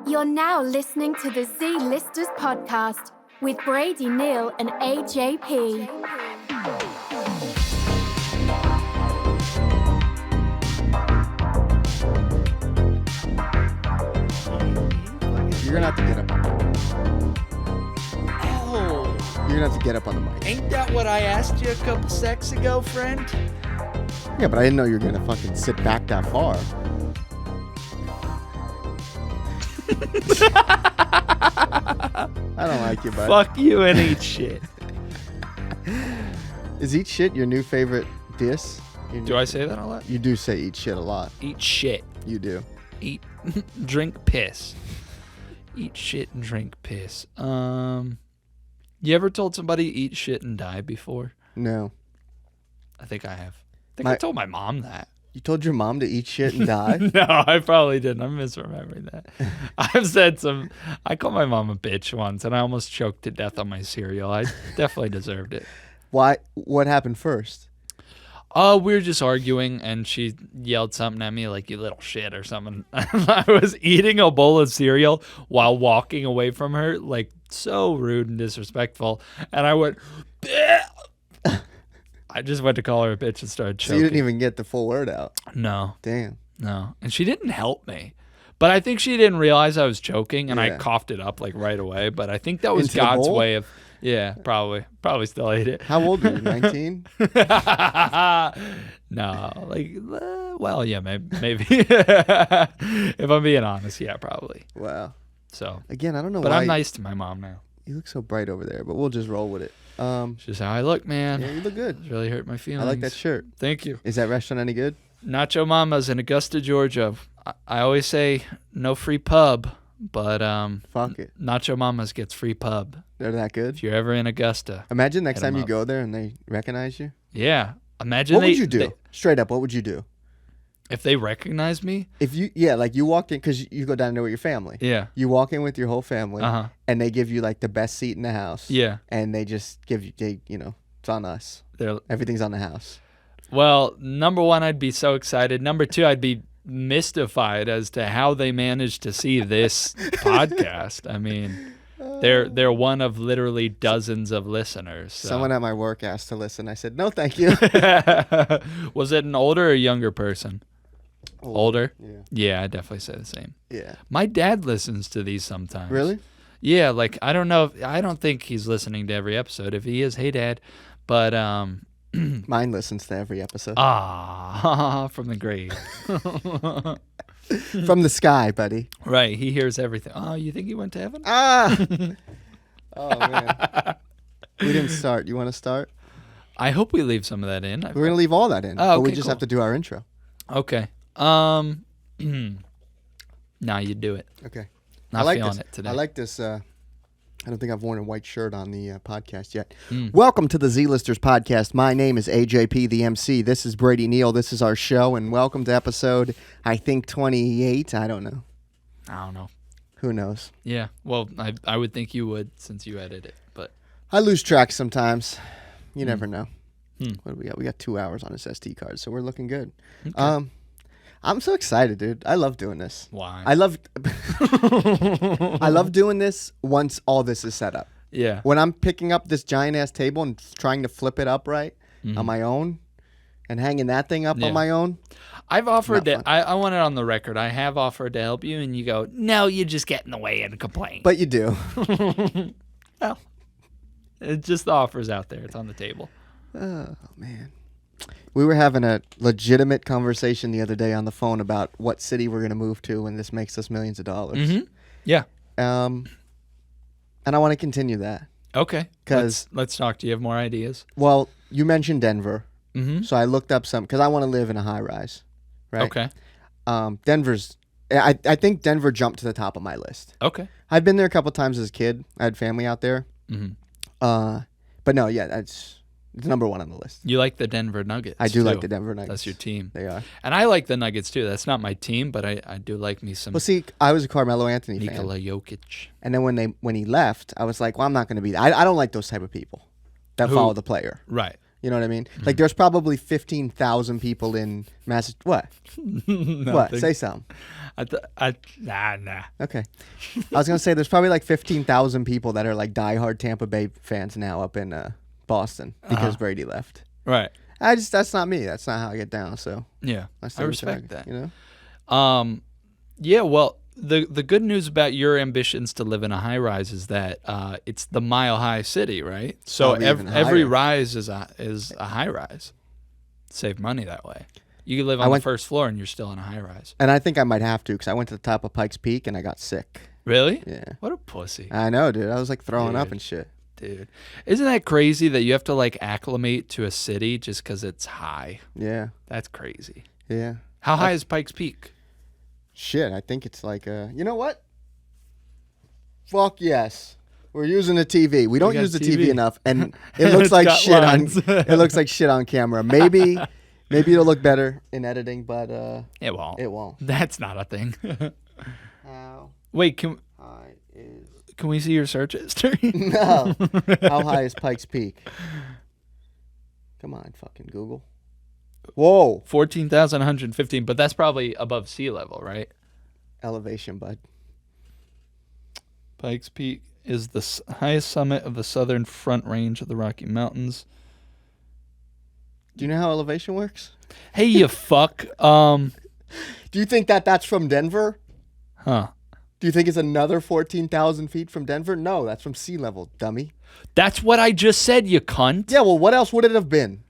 You're now listening to the Z-Listers podcast with Brady Neal and AJP. You're gonna have to get up. Oh, You're gonna have to get up on the mic. ain't that what I asked you a couple seconds ago, friend? Yeah, but I didn't know you were gonna fucking sit back that far. I don't like you, bud. Fuck you and eat shit. Is eat shit your new favorite diss? Do I say that a lot? You do say eat shit a lot. Eat shit. You do. Eat, drink piss. Eat shit and drink piss. You ever told somebody eat shit and die before? No. I think I have. I told my mom that. You told your mom to eat shit and die? No, I probably didn't. I'm misremembering that. I've said I called my mom a bitch once, and I almost choked to death on my cereal. I definitely deserved it. Why? What happened first? We were just arguing, and she yelled something at me like, you little shit or something. I was eating a bowl of cereal while walking away from her, like so rude and disrespectful. And I went, bleh. I just went to call her a bitch and started choking. So you didn't even get the full word out. No. Damn. No. And she didn't help me. But I think she didn't realize I was choking, and I Yeah. coughed it up like right away. But I think that was Into the God's bowl? way of, yeah, probably still ate it. How old are you? 19? No, like, well, yeah, maybe. If I'm being honest, yeah, probably. Wow. So, Again, I don't know but why. I'm nice to my mom now. You look so bright over there, but we'll just roll with it. It's just how I look, man. Yeah, you look good. It's really hurt my feelings. I like that shirt. Thank you. Is that restaurant any good? Nacho Mama's in Augusta, Georgia. I always say no free pub, but Fuck it. Nacho Mama's gets free pub. They're that good? If you're ever in Augusta, Imagine next Hit 'em time you up. go there and they recognize you. yeah. Imagine What would you do? Straight up, what would you do? if they recognize me. If you, like you walk in, because you go down there with your family. Yeah. You walk in with your whole family, Uh-huh. and they give you like the best seat in the house. Yeah. And they just give you, it's on us. They're Everything's on the house. Well, number one, I'd be so excited. Number two, I'd be mystified as to how they managed to see this podcast. I mean, they're one of literally dozens of listeners. So. Someone at my work asked to listen. I said, no, thank you. Was it an older or younger person? Older? Yeah. Yeah, I'd definitely say the same. Yeah. My dad listens to these sometimes. Really? Yeah, like I don't know. I don't think he's listening to every episode. If he is, hey, Dad. But Mine listens to every episode. from the grave. From the sky, buddy. Right, he hears everything. Oh, you think he went to heaven? Ah! Oh, man. We didn't start. You want to start? I hope we leave some of that in. We're going to leave all that in. Oh, but we okay, just cool. have to do our intro. Okay. Now you do it. Okay. Not I like feeling this. it today. I like this. I don't think I've worn a white shirt on the podcast yet. Mm. Welcome to the Z-Listers podcast. My name is AJP, the MC. This is Brady Neal. This is our show, and welcome to episode, I think, 28. I don't know. I don't know. Who knows? Yeah. Well, I would think you would since you edit it, but I lose track sometimes. You never know. Hmm. What do we got? We got 2 hours on this SD card, so we're looking good. Okay. I'm so excited, dude. I love doing this. why? I love doing this once all this is set up. Yeah. When I'm picking up this giant ass table and trying to flip it upright on my own and hanging that thing up Mm-hmm. Yeah. on my own. I've offered Not to. I want it on the record. I have offered to help you, and you go, no, you just get in the way and complain. But you do. Well, it's just the offers out there. It's on the table. Oh, man. We were having a legitimate conversation the other day on the phone about what city we're going to move to when this makes us millions of dollars. Mm-hmm. Yeah. And I want to continue that. Okay. 'Cause- let's talk. Do you have more ideas? Well, you mentioned Denver. Mm-hmm. So I looked up some because I want to live in a high rise. Right? Okay. Denver's. I think Denver jumped to the top of my list. Okay. I've been there a couple times as a kid. I had family out there. Mm-hmm. But no, yeah, it's number one on the list. You like the Denver Nuggets? I do like too. the Denver Nuggets. That's your team. They are. And I like the Nuggets too. That's not my team, but I do like me some Well, see, I was a Carmelo Anthony fan, Nikola Jokic. and then when he left, I was like, well, I'm not going to be. I don't like those type of people that Who? follow the player. Right. You know what I mean? Like, there's probably 15,000 people in What? What? Say something. Nah. Okay. I was going to say there's probably like 15,000 people that are like diehard Tampa Bay fans now up in Boston because Brady left. Right. That's not me. That's not how I get down. So Yeah. I respect that. You know? Yeah, well, the good news about your ambitions to live in a high rise is that it's the Mile High City, right? So Probably even every higher. rise is a high rise. Save money that way. You can live on the first floor and you're still in a high rise. And I think I might have to because I went to the top of Pikes Peak and I got sick. Really? Yeah. What a pussy. I know, dude. I was like throwing up and shit. Dude. Isn't that crazy that you have to like acclimate to a city just because it's high? Yeah. That's crazy. Yeah. How high is Pikes Peak? Shit, I think it's like you know what? Fuck yes. We're using a TV. We don't got use the TV. TV enough, and it looks like got shit lines. on. It looks like shit on camera. Maybe it'll look better in editing, but It won't. it won't. That's not a thing. How Wait, can high is we see your search history? no? How high is Pikes Peak? Come on, fucking Google. Whoa, 14,115, but that's probably above sea level, right? elevation, bud. Pikes Peak is the highest summit of the southern front range of the Rocky Mountains. Do you know how elevation works? Hey, you fuck. Do you think that's from Denver? Huh. Do you think it's another 14,000 feet from Denver? No, that's from sea level, dummy. That's what I just said, you cunt. Yeah, well, what else would it have been?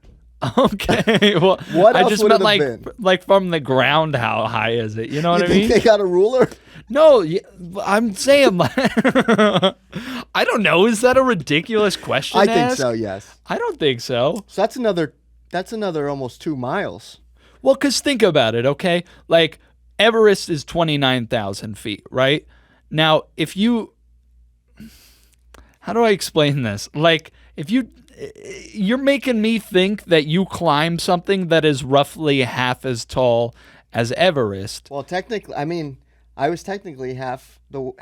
Okay. Well, What I else just would meant it have like from the ground, how high is it? You know what You I think mean? they got a ruler? No, I'm saying like, I don't know. Is that a ridiculous question? I to think ask? so, yes. I don't think so. So that's another almost 2 miles. Well, because think about it, okay? Like, Everest is 29,000 feet, right? Now, if you... How do I explain this? Like, if you're making me think that you climb something that is roughly half as tall as Everest. Well, technically, I mean, I was technically half the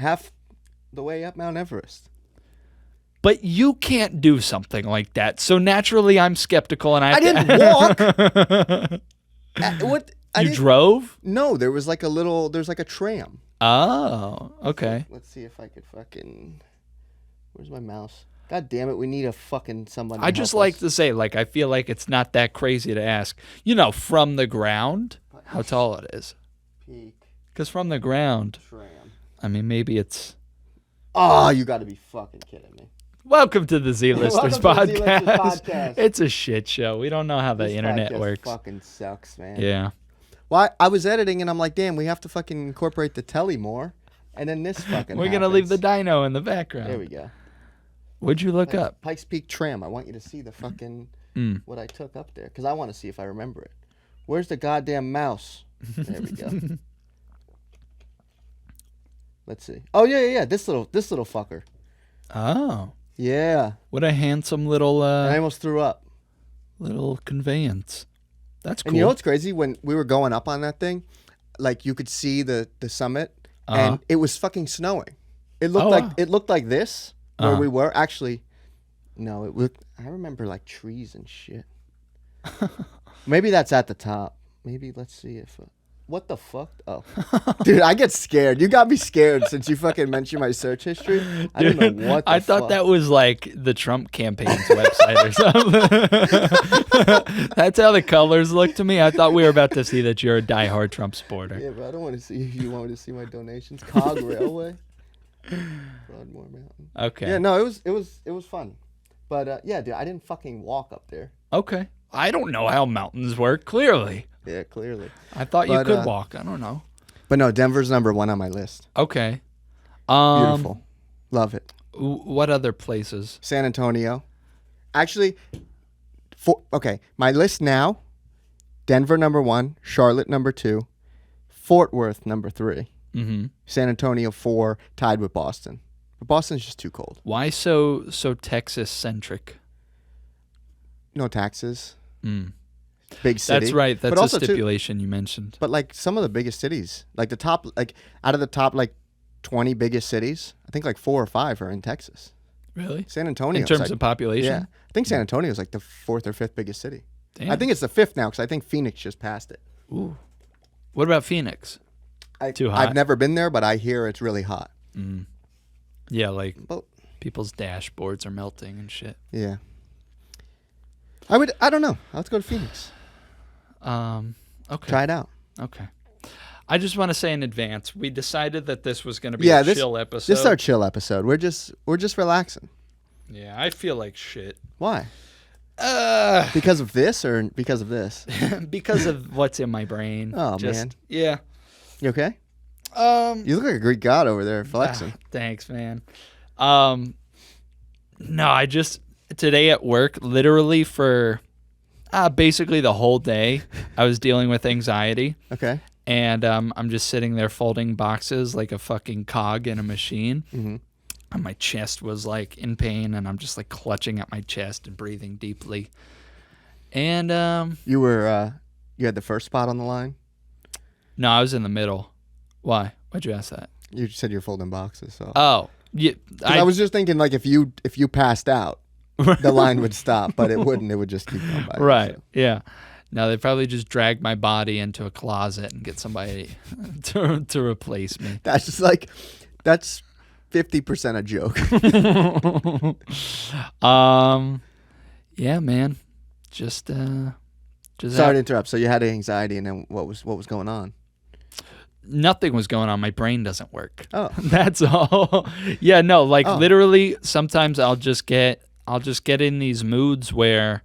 way up Mount Everest. But you can't do something like that. So naturally, I'm skeptical, and I didn't walk. What? You drove? No, there's like a tram. Oh, okay. Let's see if I could fucking. Where's my mouse? God damn it! We need a fucking someone. I just like to say, like, I feel like it's not that crazy to ask. You know, from the ground, how tall it is. Peak Because from the ground, tram. I mean, maybe it's. Oh, you got to be fucking kidding me. Welcome to the Z-Listers Welcome to the podcast. Z-Listers podcast. It's a shit show. We don't know how the This internet podcast works. Fucking sucks, man. Yeah. Well, I was editing and I'm like, damn, we have to fucking incorporate the telly more. And then this fucking We're going to leave the happens. dyno in the background. There we go. What'd you look up? Pikes Peak tram. I want you to see the fucking what I took up there because I want to see if I remember it. Where's the goddamn mouse? There we go. Let's see. Oh yeah. This little fucker. Oh. Yeah. What a handsome little And I almost threw up. little conveyance. That's cool. And you know what's crazy? When we were going up on that thing, like you could see the summit, and it was fucking snowing. It looked like this where we were. Actually, no, it looked. I remember like trees and shit. Maybe that's at the top. Maybe let's see if. What the fuck? Oh, dude, I get scared. You got me scared since you fucking mentioned my search history. I don't know what. I thought that was like the Trump campaign's website or something. That's how the colors look to me. I thought we were about to see that you're a diehard Trump supporter. Yeah, but I don't want to see if you want me to see my donations. Cog Railway, Broadmoor Mountain. Okay. Yeah, no, it was fun, but yeah, dude, I didn't fucking walk up there. Okay. I don't know how mountains work. Clearly, Yeah, clearly. I thought you But, could walk. I don't know. But no, Denver's number 1 on my list. Okay. Beautiful, love it. What other places? San Antonio, actually. Okay, my list now: Denver number 1, Charlotte number 2, Fort Worth number 3, Mm-hmm. San Antonio 4, tied with Boston. But Boston's just too cold. Why so Texas centric? No taxes. Mm. Big city. That's right. That's But a also too- stipulation you mentioned. But like some of the biggest cities, like out of the top like 20 biggest cities, I think like 4 or 5 are in Texas. Really? San Antonio. In terms of population? Yeah. I think San Antonio is like the 4th or 5th biggest city. Damn. I think it's the 5th now because I think Phoenix just passed it. Ooh. What about Phoenix? Too hot? I've never been there, but I hear it's really hot. Yeah, like But, people's dashboards are melting and shit. yeah. I don't know. Let's go to Phoenix. Okay. Try it out. Okay. I just want to say in advance, we decided that this was going to be a chill episode. This is our chill episode. We're just relaxing. Yeah, I feel like shit. Why? Because of this or because of this? Because of what's in my brain. Oh, man. Yeah. You okay? You look like a Greek god over there flexing. Thanks, man. No, I just today at work, literally for basically the whole day, I was dealing with anxiety. Okay. And I'm just sitting there folding boxes like a fucking cog in a machine. Mm-hmm. And my chest was like in pain, and I'm just like clutching at my chest and breathing deeply. And you had the first spot on the line? No, I was in the middle. Why? Why'd you ask that? You said you're folding boxes, so. Oh, yeah. I was just thinking like if you passed out, the line would stop, but it wouldn't. It would just keep going by. Right. So. Yeah. No, they probably just drag my body into a closet and get somebody to replace me. That's 50% a joke. Yeah, man. Just sorry to interrupt. So you had anxiety, and then what was going on? Nothing was going on. My brain doesn't work. Oh, that's all. Yeah, no, like literally sometimes I'll just get in these moods where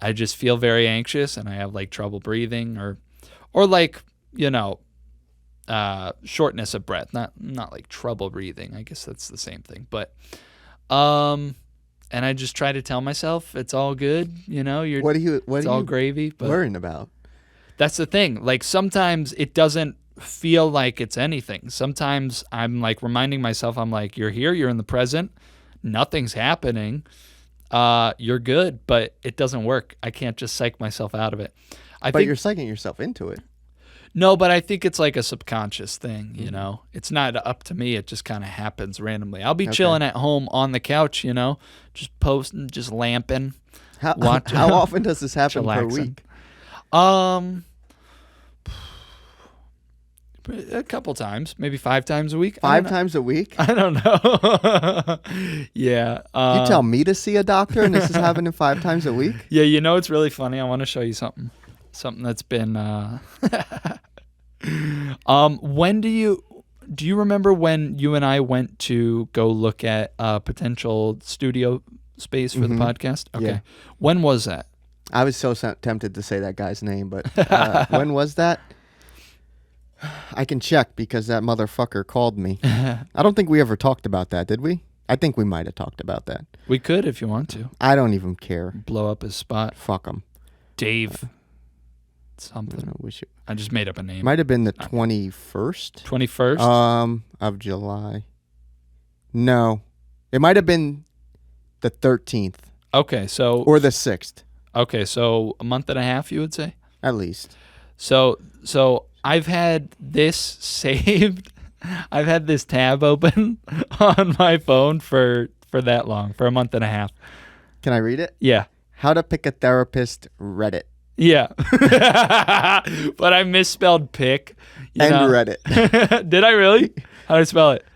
I just feel very anxious and I have like trouble breathing or like, shortness of breath, not like trouble breathing. I guess that's the same thing, but, and I just try to tell myself it's all good. It's all gravy, but worrying about? That's the thing. Like sometimes it doesn't feel like it's anything. Sometimes I'm like reminding myself, I'm like, you're here, you're in the present, nothing's happening. You're good, but it doesn't work. I can't just psych myself out of it. But you're psyching yourself into it. No, but I think it's like a subconscious thing, It's not up to me. It just kind of happens randomly. I'll be chilling at home on the couch, just posting, just lamping. How often does this happen per week? A couple times, maybe 5 times a week. 5 times a week? I don't know. Yeah. You tell me to see a doctor and this is happening 5 times a week? Yeah, it's really funny. I want to show you something that's been when do you remember when you and I went to go look at a potential studio space for the podcast? Okay. Yeah. When was that? I was so tempted to say that guy's name, but when was that? I can check because that motherfucker called me. I don't think we ever talked about that, did we? I think we might have talked about that. We could if you want to. I don't even care. Blow up his spot. Fuck him. Dave. Something. I just made up a name. Might have been the 21st. 21st? Of July. No. It might have been the 13th. Okay, so... Or the 6th. Okay, so a month and a half, you would say? At least. So I've had this saved. I've had this tab open on my phone for that long, for a month and a half. Can I read it? Yeah. How to pick a therapist, Reddit. Yeah. But I misspelled pick. Reddit. Did I really? How do I spell it?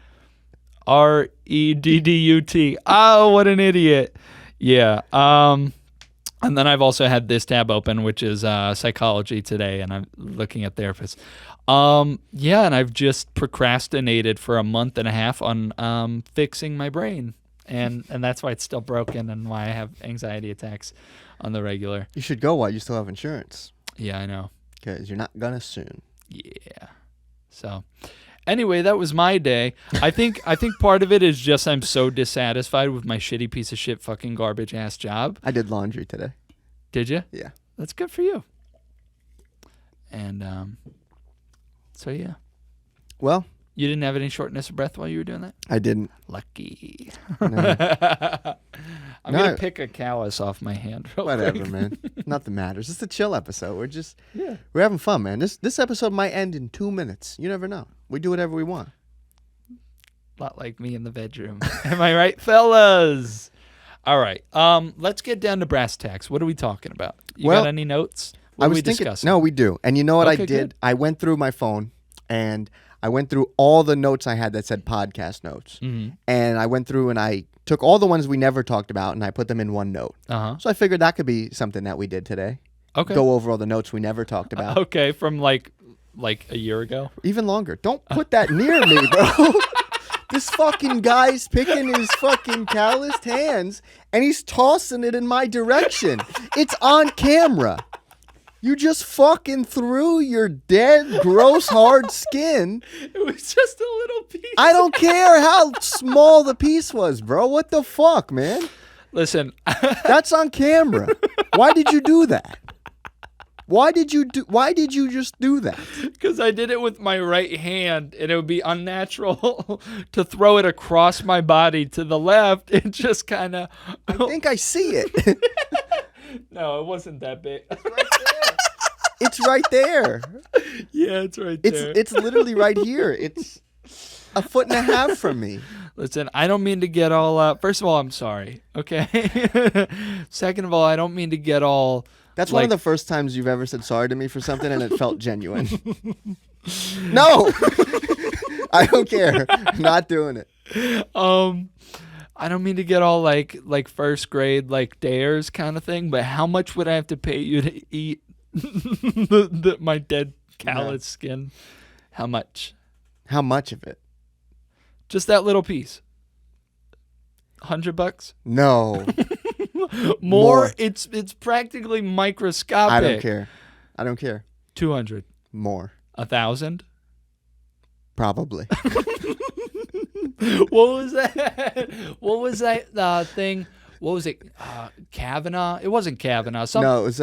Reddut. Oh, what an idiot. Yeah. And then I've also had this tab open, which is Psychology Today, and I'm looking at therapists. Yeah, and I've just procrastinated for a month and a half on fixing my brain. And that's why it's still broken and why I have anxiety attacks on the regular. You should go while you still have insurance. Yeah, I know. Because you're not gonna soon. Yeah. So, anyway, that was my day. I think part of it is just I'm so dissatisfied with my shitty piece of shit fucking garbage ass job. I did laundry today. Did you? Yeah. That's good for you. And so yeah. Well, you didn't have any shortness of breath while you were doing that? I didn't. Lucky. No. I'm going to pick a callus off my hand real Whatever, quick. man. Nothing matters. It's a chill episode. We're having fun, man. This episode might end in 2 minutes. You never know. We do whatever we want. A lot like me in the bedroom. Am I right, fellas? All right. Let's get down to brass tacks. What are we talking about? You got any notes? What are we discussing? No, we do. And you know what I Okay, did? good. I went through my phone and I went through all the notes I had that said podcast notes. Mm-hmm. And I went through and I took all the ones we never talked about and I put them in one note. Uh-huh. So I figured that could be something that we did today. Okay. Go over all the notes we never talked about. Okay, from like a year ago. Even longer. Don't put that near me, bro. This fucking guy's picking his fucking calloused hands and he's tossing it in my direction. It's on camera. You just fucking threw your dead, gross, hard skin. It was just a little piece. I don't care how small the piece was, bro. What the fuck, man? Listen, That's on camera. Why did you do that? Why did you just do that? because I did it with my right hand, and it would be unnatural to throw it across my body to the left. It just kind of. I think I see it. No, it wasn't that big. It's right there. Yeah, it's right there. It's literally right here. It's a foot and a half from me. Listen, I don't mean to get all. First of all, I'm sorry. Okay. Second of all, I don't mean to get all. That's one of the first times you've ever said sorry to me for something and it felt genuine. No. I don't care. Not doing it. I don't mean to get all like first grade like dares kind of thing, but how much would I have to pay you to eat my dead callous skin? How much? How much of it? Just that little piece. $100? No. More? It's practically microscopic. I don't care. I don't care. 200. More. 1,000. Probably. What was that? What was that thing? What was it? Kavanaugh? It wasn't Kavanaugh. No, it was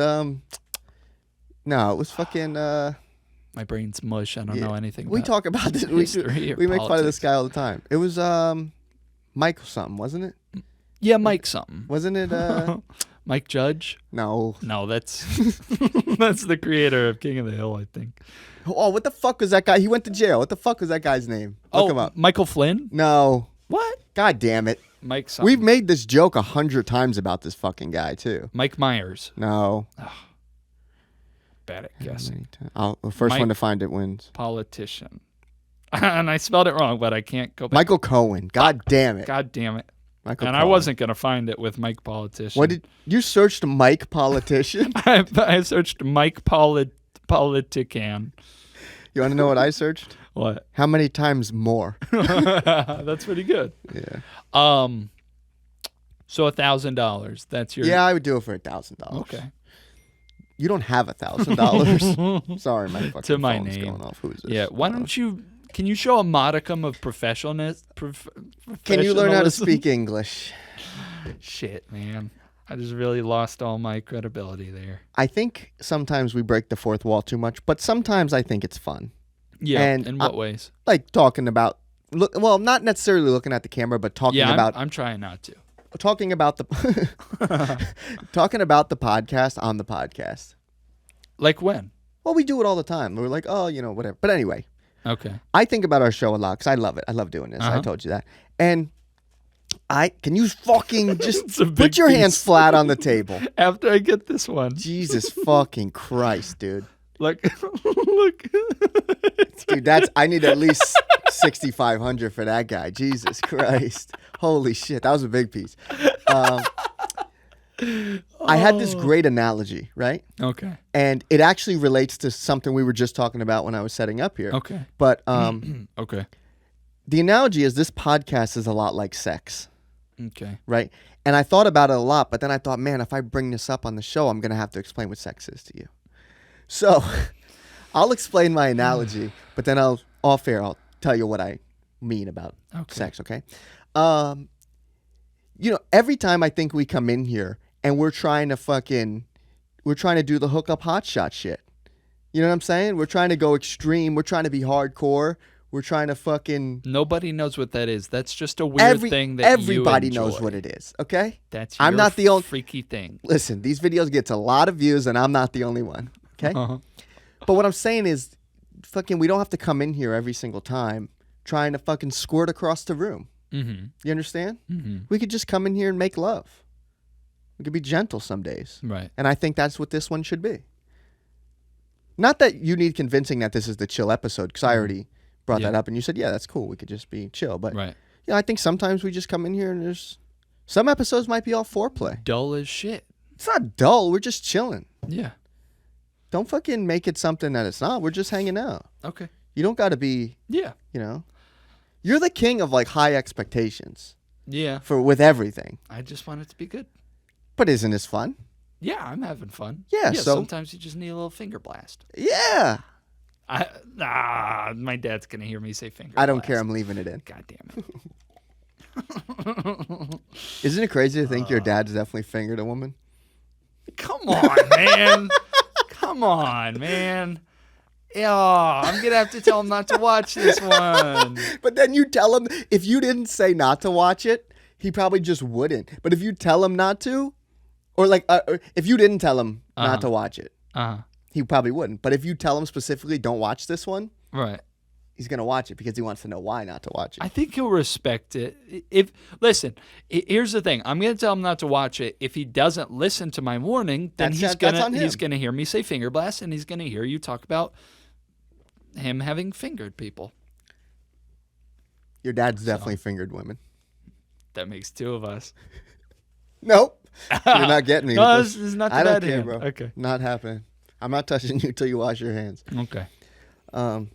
no, it was fucking My brain's mush. I don't know anything. We about talk about this. history or We make fun of politics. this guy all the time. It was Michael something, wasn't it? Yeah, Mike something. Wasn't it Mike Judge? No. No, that's that's the creator of King of the Hill, I think. Oh, what the fuck was that guy? He went to jail. What the fuck was that guy's name? Look him up. Michael Flynn? No. What? God damn it. Mike something. We've made this joke 100 times about this fucking guy too. Mike Myers. No. Bad at guessing. The first one to find it wins. Politician. And I spelled it wrong, but I can't go back. Michael Cohen. God damn it. God damn it. Michael And Cohen. I wasn't going to find it with Mike Politician. What did you searched Mike Politician? I searched Mike Politican. You want to know what I searched? What? How many times more? That's pretty good. Yeah. So $1,000. That's your. Yeah, I would do it for $1,000. Okay. You don't have $1,000. Sorry, my fucking To my phone's name. going off. Who's this? Yeah. Why don't you? Can you show a modicum of professionalism? Can you learn how to speak English? Shit, man. I just really lost all my credibility there. I think sometimes we break the fourth wall too much, but sometimes I think it's fun. Yeah. And in what ways? Like talking about, well, not necessarily looking at the camera, but talking Yeah, about I'm trying not to. talking about the talking about the podcast on the podcast. Like when? Well, we do it all the time. We're like, oh, you know, whatever. But anyway, Okay. I think about our show a lot because I love it. I love doing this. I told you that. And can you fucking just It's a big put your hands piece. flat on the table? After I get this one, Jesus fucking Christ, dude. look, look. Dude, I need at least 6,500 for that guy. Jesus Christ. Holy shit. That was a big piece. I had this great analogy, right? Okay. And it actually relates to something we were just talking about when I was setting up here. Okay. But Okay. the analogy is this podcast is a lot like sex, Okay. right? And I thought about it a lot, but then I thought, man, if I bring this up on the show, I'm going to have to explain what sex is to you. So I'll explain my analogy, but then I'll tell you what I mean about sex, okay? You know, every time I think we come in here and we're trying to do the hookup hotshot shit. You know what I'm saying? We're trying to go extreme. We're trying to be hardcore. We're trying to fucking... Nobody knows what that is. That's just a weird thing that everybody you enjoy. knows what it is, okay? That's I'm your not the only freaky thing. Listen, these videos get a lot of views and I'm not the only one, okay? Uh-huh. But what I'm saying is, fucking, we don't have to come in here every single time trying to fucking squirt across the room. Mm-hmm. You understand? Mm-hmm. We could just come in here and make love. We could be gentle some days. Right. And I think that's what this one should be. Not that you need convincing that this is the chill episode, because I already brought that up and you said, yeah, that's cool. We could just be chill. But right. yeah, I think sometimes we just come in here and there's some episodes might be all foreplay. Dull as shit. It's not dull. We're just chilling. Yeah. Don't fucking make it something that it's not. We're just hanging out. Okay. You don't got to be, Yeah. you know. You're the king of like high expectations Yeah. with everything. I just want it to be good. But isn't this fun? Yeah, I'm having fun. Yeah, so sometimes you just need a little finger blast. Yeah. My dad's gonna hear me say finger. I don't blast. care. I'm leaving it in. God damn it. Isn't it crazy to think your dad's definitely fingered a woman? Come on, man. Come on, man. Yeah, I'm gonna have to tell him not to watch this one. But then you tell him, if you didn't say not to watch it, he probably just wouldn't. But if you tell him not to, or like if you didn't tell him not to watch it, he probably wouldn't. But if you tell him specifically, don't watch this one, right, he's gonna watch it because he wants to know why not to watch it. I think he'll respect it. Here's the thing. I'm gonna tell him not to watch it. If he doesn't listen to my warning, then he's gonna hear me say finger blast, and he's gonna hear you talk about him having fingered people. Your dad's definitely fingered women. That makes two of us. Nope. You're not getting me. No, with this is not I that don't care, him. bro. Okay. Not happening. I'm not touching you until you wash your hands. Okay. But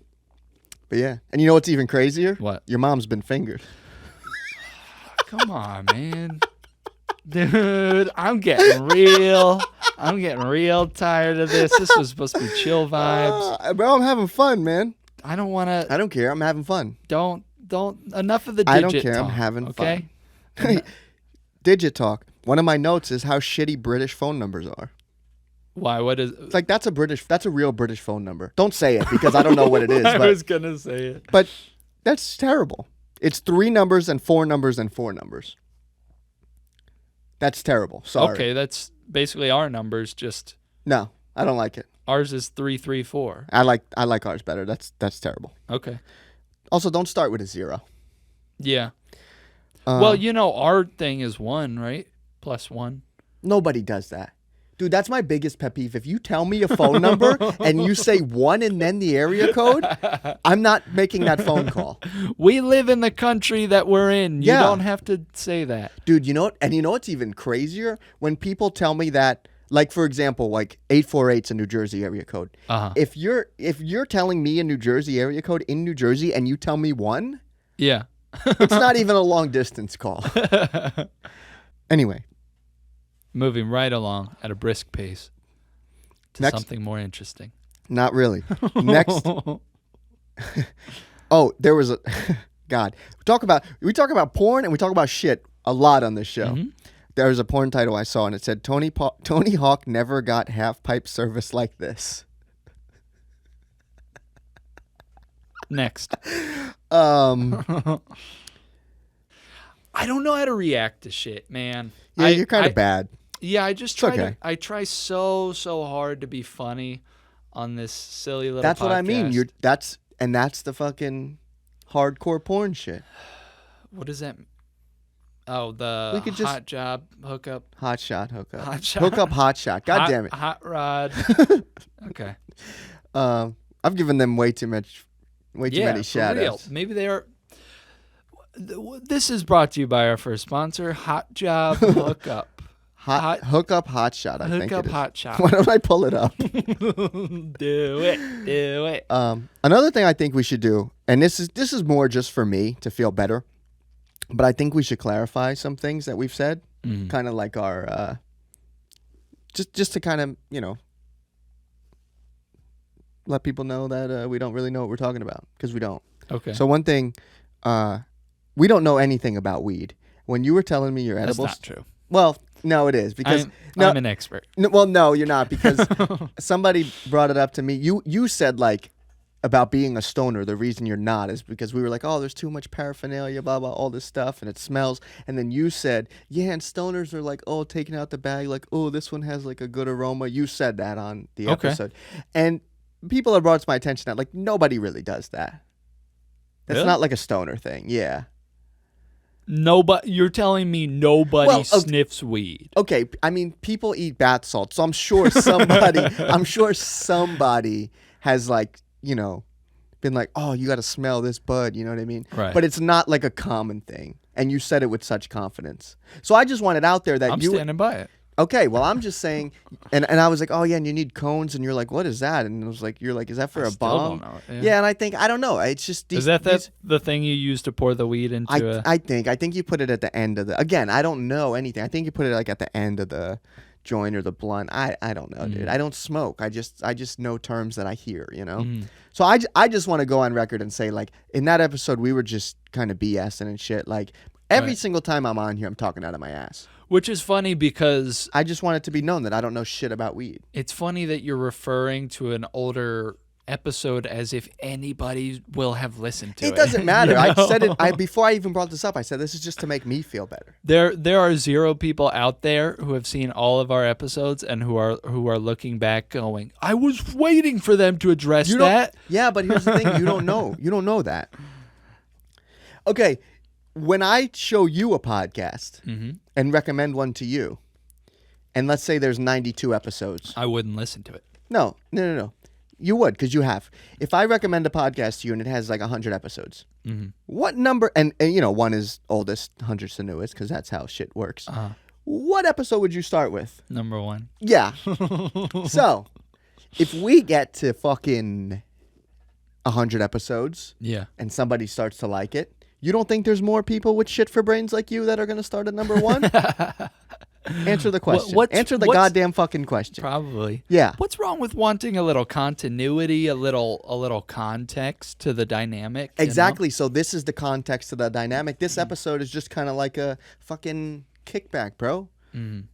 yeah. And you know what's even crazier? What? Your mom's been fingered. Come on, man. Dude, I'm getting real tired of this. This was supposed to be chill vibes. Bro, I'm having fun, man. I don't want to. I don't care. I'm having fun. Don't. Enough of the digit I don't care. talk, I'm having okay? fun. Digit talk. One of my notes is how shitty British phone numbers are. Why? What is? It's like that's a real British phone number. Don't say it because I don't know what it is. I but, was gonna say it. But that's terrible. It's 3 numbers and 4 numbers and 4 numbers. That's terrible. Sorry. Okay, that's basically our numbers. Just no, I don't like it. Ours is 334. I like ours better. That's terrible. Okay. Also, don't start with a 0. Yeah. Well, our thing is 1, right? +1. Nobody does that. Dude, that's my biggest pet peeve. If you tell me a phone number and you say 1 and then the area code, I'm not making that phone call. We live in the country that we're in. You don't have to say that. Dude, you know what? And you know what's even crazier? When people tell me that, like, for example, like 848's a New Jersey area code. Uh-huh. If you're telling me a New Jersey area code in New Jersey and you tell me 1, yeah. it's not even a long distance call. Anyway. Moving right along at a brisk pace to something more interesting. Not really. Next. Oh, there was a God. We talk about porn and we talk about shit a lot on this show. Mm-hmm. There was a porn title I saw and it said Tony Hawk never got half pipe service like this. Next. I don't know how to react to shit, man. Yeah, you're kind of bad. Yeah, I just try I try so hard to be funny on this silly little That's podcast. what I mean. That's the fucking hardcore porn shit. What does that mean? Oh, the hot job hookup. Hot shot hookup. Hot shot. Hookup hot shot. God damn it. Hot rod. Okay. I've given them way too many shout outs. Maybe they are. This is brought to you by our first sponsor, Hot Job Hookup. Hookup hot shot, I think it is. Hookup hot shot. Why don't I pull it up? Do it. Another thing I think we should do, and this is more just for me to feel better, but I think we should clarify some things that we've said, kind of like our, just to kind of, let people know that we don't really know what we're talking about, because we don't. Okay. So one thing, we don't know anything about weed. When you were telling me your edibles... That's not true. Well, no, it is, because... I'm an expert. No, you're not, because somebody brought it up to me. You said, like, about being a stoner, the reason you're not is because we were like, oh, there's too much paraphernalia, blah, blah, all this stuff, and it smells. And then you said, yeah, and stoners are like, oh, taking out the bag, like, oh, this one has, like, a good aroma. You said that on the episode. And people have brought to my attention that, like, nobody really does that. That's Really? not like a stoner thing. Yeah. Nobody. You're telling me nobody Well, okay. sniffs weed? Okay, I mean, people eat bath salts, so I'm sure somebody has like, been like, oh, you got to smell this bud, you know what I mean? Right. But it's not like a common thing, and you said it with such confidence. So I just wanted out there that I'm you. standing by it. Okay, well, I'm just saying, and I was like, oh yeah, and you need cones, and you're like, what is that? And I was like, you're like, is that for I a still bomb? don't know it, Yeah. yeah. And I don't know. It's just Is that the thing you use to pour the weed into? I think you put it at the end of the. Again, I don't know anything. I think you put it like at the end of the joint or the blunt. I don't know, dude. I don't smoke. I just know terms that I hear. So I just want to go on record and say, like, in that episode we were just kind of BSing and shit. Like every single time I'm on here, I'm talking out of my ass. Which is funny because I just want it to be known that I don't know shit about weed. it's funny that you're referring to an older episode as if anybody will have listened to it. It doesn't matter. You I know? said it before I even brought this up. I said this is just to make me feel better. There are 0 people out there who have seen all of our episodes and who are looking back going, I was waiting for them to address that. Yeah, but here's the thing. You don't know. You don't know that. Okay, when I show you a podcast and recommend one to you, and let's say there's 92 episodes. I wouldn't listen to it. No. You would, because you have. If I recommend a podcast to you and it has like 100 episodes, what number, and one is oldest, 100's the newest, because that's how shit works. What episode would you start with? Number 1. Yeah. So, if we get to fucking 100 episodes, Yeah. and somebody starts to like it, you don't think there's more people with shit for brains like you that are going to start at number 1? Answer the question. Answer the goddamn fucking question. Probably. Yeah. What's wrong with wanting a little continuity, a little context to the dynamic? Exactly. So this is the context of the dynamic. This episode is just kind of like a fucking kickback, bro. You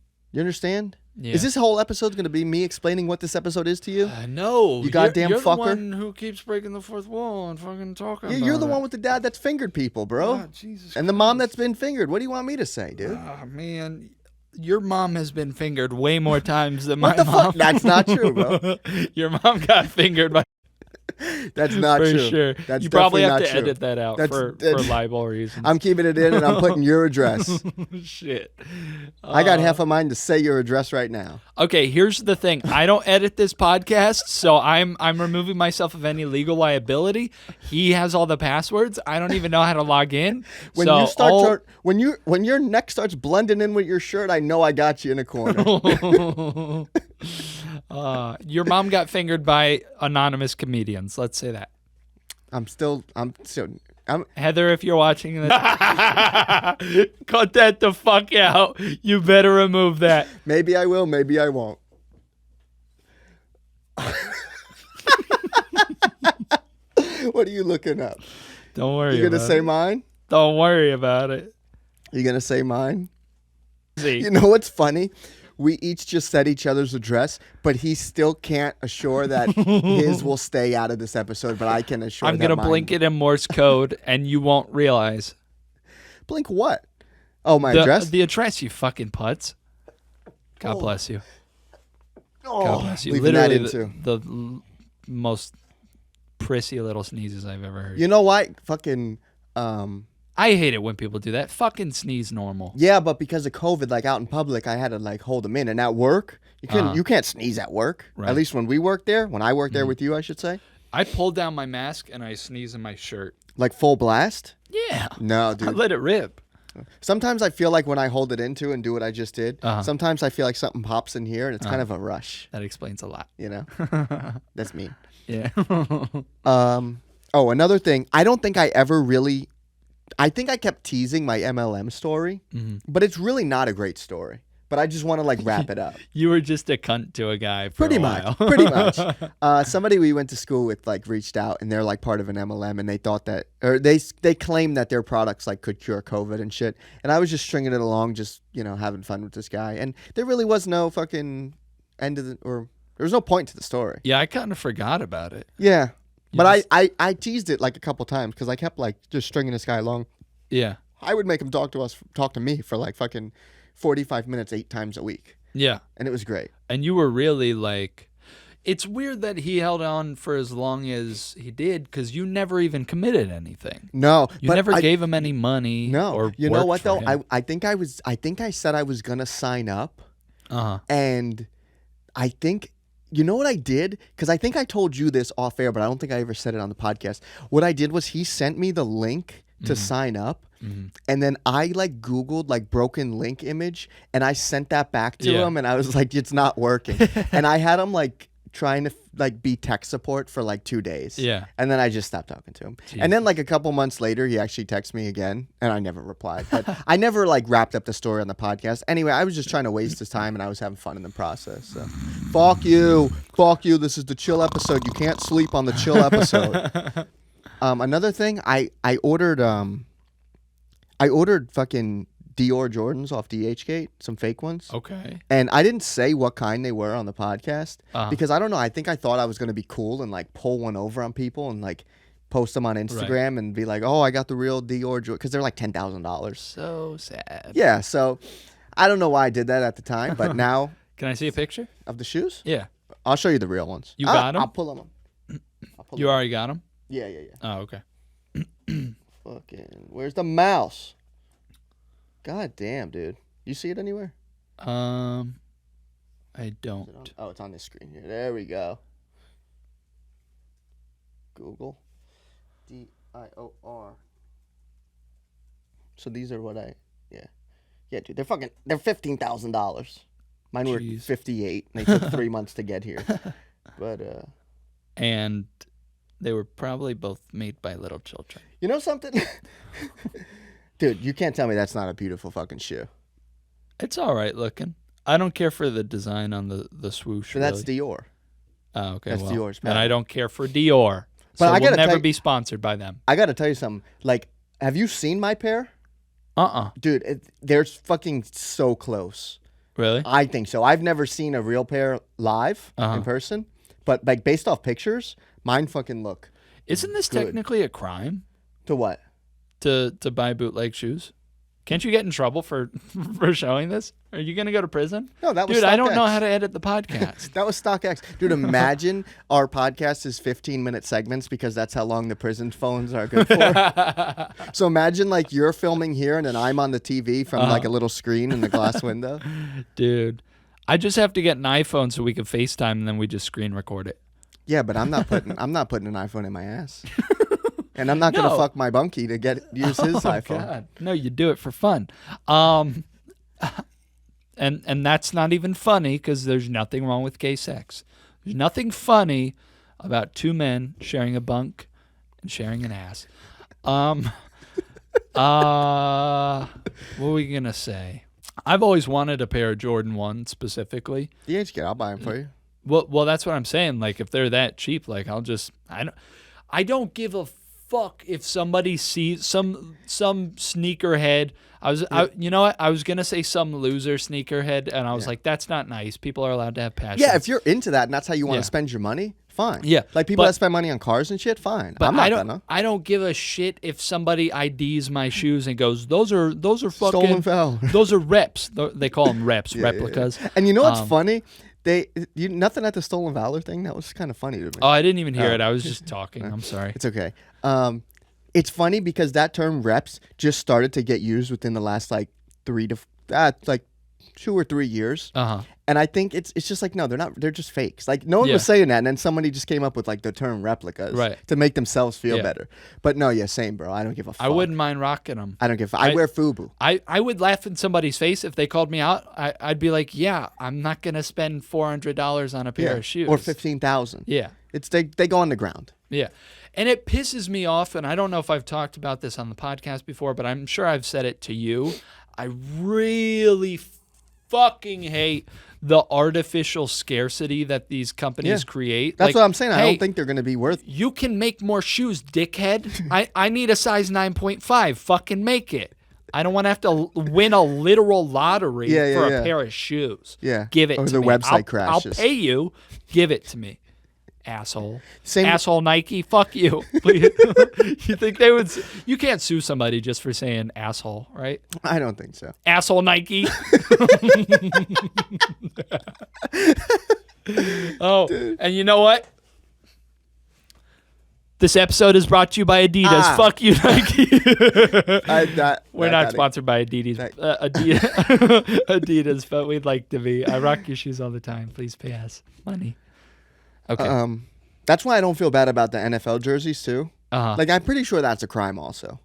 understand? Yeah. Is this whole episode going to be me explaining what this episode is to you? No. You goddamn you're fucker. The one who keeps breaking the fourth wall and fucking talking about You're the it. one with the dad that's fingered people, bro. Oh, Jesus and the mom that's been fingered. What do you want me to say, dude? Oh, man. Your mom has been fingered way more times than my What the mom. fuck? That's not true, bro. Your mom got fingered by That's not for true. sure. That's you probably definitely have not to true. edit that out for libel reasons. I'm keeping it in and I'm putting your address. Shit. I got half a mind to say your address right now. Okay, here's the thing. I don't edit this podcast, so I'm removing myself of any legal liability. He has all the passwords. I don't even know how to log in. When so you start when your neck starts blending in with your shirt, I know I got you in a corner. Your mom got fingered by anonymous comedians. Let's say that. Heather, if you're watching this, cut that the fuck out. You better remove that. Maybe I will, maybe I won't. What are you looking up? Don't worry. You gonna about say it. mine? Don't worry about it. You gonna say mine? See. You know what's funny? We each just said each other's address, but he still can't assure that his will stay out of this episode, but I can assure I'm that gonna mine- blink it in Morse code, and you won't realize. Blink what? Oh, my address? The address, you fucking putz. God bless you. God bless you. Leaving that Literally in too. the most prissy little sneezes I've ever heard. You know why? Fucking, I hate it when people do that. Fucking sneeze normal. yeah, but because of COVID, like out in public, I had to like hold them in. And at work, you can't sneeze at work. Right. At least when we worked there, when I worked there with you, I should say. I pulled down my mask and I sneeze in my shirt. Like full blast? Yeah. No, I dude. let it rip. Sometimes I feel like when I hold it into and do what I just did, Uh-huh. sometimes I feel like something pops in here and it's kind of a rush, That explains a lot. you know? That's me. Yeah. Another thing. I don't think I ever really... I think I kept teasing my MLM story, but it's really not a great story. But I just want to like wrap it up. You were just a cunt to a guy for Pretty a much. while. Pretty much. Somebody we went to school with like reached out and they're like part of an MLM and they thought that, or they claimed that their products like could cure COVID and shit. And I was just stringing it along, just, having fun with this guy. And there really was no fucking end of there was no point to the story. Yeah, I kind of forgot about it. Yeah. But just- I teased it like a couple times because I kept like just stringing this guy along. Yeah. I would make him talk to me for like fucking 45 minutes 8 times a week. Yeah. And it was great. And you were really like, It's weird that he held on for as long as he did because you never even committed anything. No, You never gave him any money. No, or you know worked what for though? him. I think I said I was gonna sign up, Uh-huh. and I think you know what I did, because I think I told you this off air, but I don't think I ever said it on the podcast. What I did was he sent me the link to sign up, and then I like Googled like broken link image, and I sent that back to Yeah. him, and I was like, it's not working, and I had him like trying to like be tech support for like 2 days. Yeah. And then I just stopped talking to him. And then like a couple months later, he actually texted me again, and I never replied. But I never like wrapped up the story on the podcast. Anyway, I was just trying to waste his time, and I was having fun in the process. So, fuck you. This is the chill episode. You can't sleep on the chill episode. Another thing, I ordered fucking Dior Jordans off DHgate, some fake ones. Okay. And I didn't say what kind they were on the podcast because I don't know. I think I thought I was going to be cool and like pull one over on people and like post them on Instagram and be like, oh, I got the real Dior Jordan, because they're like $10,000. So sad. Yeah. So I don't know why I did that at the time, but now Can I see a picture? of the shoes, Yeah. I'll show you the real ones. You got 'em? I'll pull them up. You already got him? Yeah. Oh, okay. Fucking, where's the mouse? God damn, dude. You see it anywhere? I Is it don't. on? Oh, it's on this screen here. There we go. Google. Dior. So these are what yeah, dude. They're $15,000. Mine were Jeez. $58. And they took 3 months to get here. But And they were probably both made by little children. you know something? Dude, you can't tell me that's not a beautiful fucking shoe. It's all right looking. I don't care for the design on the swoosh. So that's really. Dior. Oh, okay. that's well, Dior's and I patent. don't care for Dior. But So I we'll gotta never tell you- be sponsored by them. I got to tell you something. Like, have you seen my pair? Dude, they're fucking so close. Really? I think so. I've never seen a real pair live in person, but like based off pictures, mine fucking look. Isn't this good. technically a crime To what? to buy bootleg shoes? Can't you get in trouble for showing this? Are you gonna go to prison? No, that was Dude, I don't StockX. know how to edit the podcast. That was StockX. Dude, imagine our podcast is 15-minute segments because that's how long the prison phones are good for. So imagine like you're filming here and then I'm on the TV from like a little screen in the glass window. Dude, I just have to get an iPhone so we can FaceTime and then we just screen record it. Yeah, but I'm not putting an iPhone in my ass. And I'm not gonna No. fuck my bunkie to use his iPhone. God. No, you do it for fun. And that's not even funny because there's nothing wrong with gay sex. There's nothing funny about two men sharing a bunk and sharing an ass. What were we gonna say? I've always wanted a pair of Jordan 1 specifically. DHgate, I'll buy them for you. Well, that's what I'm saying. Like, if they're that cheap, like, I don't give a fuck if somebody sees some sneakerhead. You know what? I was gonna say some loser sneakerhead, and I was like, that's not nice. People are allowed to have passion. Yeah, if you're into that and that's how you want to Yeah. spend your money, fine. Yeah, Like people but- that spend money on cars and shit, fine. But I'm not I don't. gonna. I don't give a shit if somebody IDs my shoes and goes, "Those are fucking Stolen valor." Those are reps." They call them reps, Yeah, yeah, yeah. replicas. And you know what's funny? Nothing at the stolen valor thing. That was kind of funny to me. Oh, I didn't even hear Oh. it. I was just talking. I'm sorry. It's okay. It's funny because that term reps just started to get used within the last like 2 or 3 years. And I think it's just like, no, they're just fakes. Like no one was Yeah. saying that, and then somebody just came up with like the term replicas Right. to make themselves feel Yeah. better. But no, yeah, same, bro. I don't give a fuck. I wouldn't mind rocking them. I don't give a fuck. I wear FUBU. I would laugh in somebody's face if they called me out. I'd be like, yeah, I'm not gonna spend $400 on a pair of shoes Or 15,000. Yeah, It's they go on the ground. yeah, and it pisses me off. And I don't know if I've talked about this on the podcast before, but I'm sure I've said it to you. I really fucking hate the artificial scarcity that these companies create. That's Like, what I'm saying. I hey, don't think they're going to be worth. you can make more shoes, dickhead. I need a size 9.5. Fucking make it. I don't want to have to win a literal lottery Yeah, for yeah. a pair of shoes. Yeah. Give it Or to the me. website I'll crashes. pay you. Give it to me. Asshole. Same- Asshole Nike. Fuck you. You think they would? You can't sue somebody just for saying asshole, right? I don't think so. Asshole Nike. Oh, and you know what? This episode is brought to you by Adidas. Fuck you, Nike. We're not sponsored by Adidas, Adidas, but we'd like to be. I rock your shoes all the time. Please pay us money. Okay. That's why I don't feel bad about the NFL jerseys too. Like I'm pretty sure that's a crime also.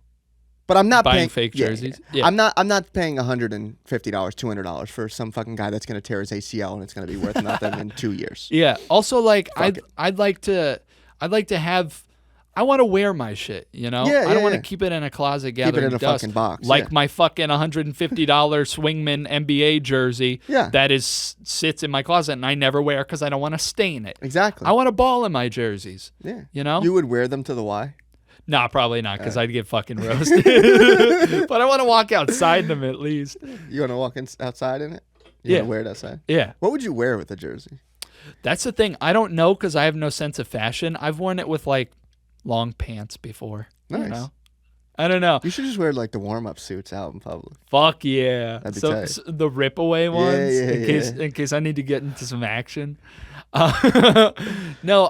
But I'm not buying paying fake jerseys. Yeah. I'm not paying $150, $200 for some fucking guy that's gonna tear his ACL and it's gonna be worth nothing in 2 years. Yeah. Also, like I'd like to have. I want to wear my shit, you know? Yeah, I don't want to keep it in a closet gathering in a dust. fucking box. Like my fucking $150 Swingman NBA jersey Yeah. that sits in my closet and I never wear because I don't want to stain it. Exactly. I want a ball in my jerseys. Yeah. You know? You would wear them to the Y? Nah, probably not because I'd get fucking roasted. But I want to walk outside them at least. You want to walk outside in it? You want to wear it outside? Yeah. What would you wear with a jersey? That's the thing. I don't know because I have no sense of fashion. I've worn it with like long pants before. Nice. You know? I don't know. You should just wear like the warm-up suits out in public. Fuck yeah. That'd be So tight. the rip away ones in case I need to get into some action. No,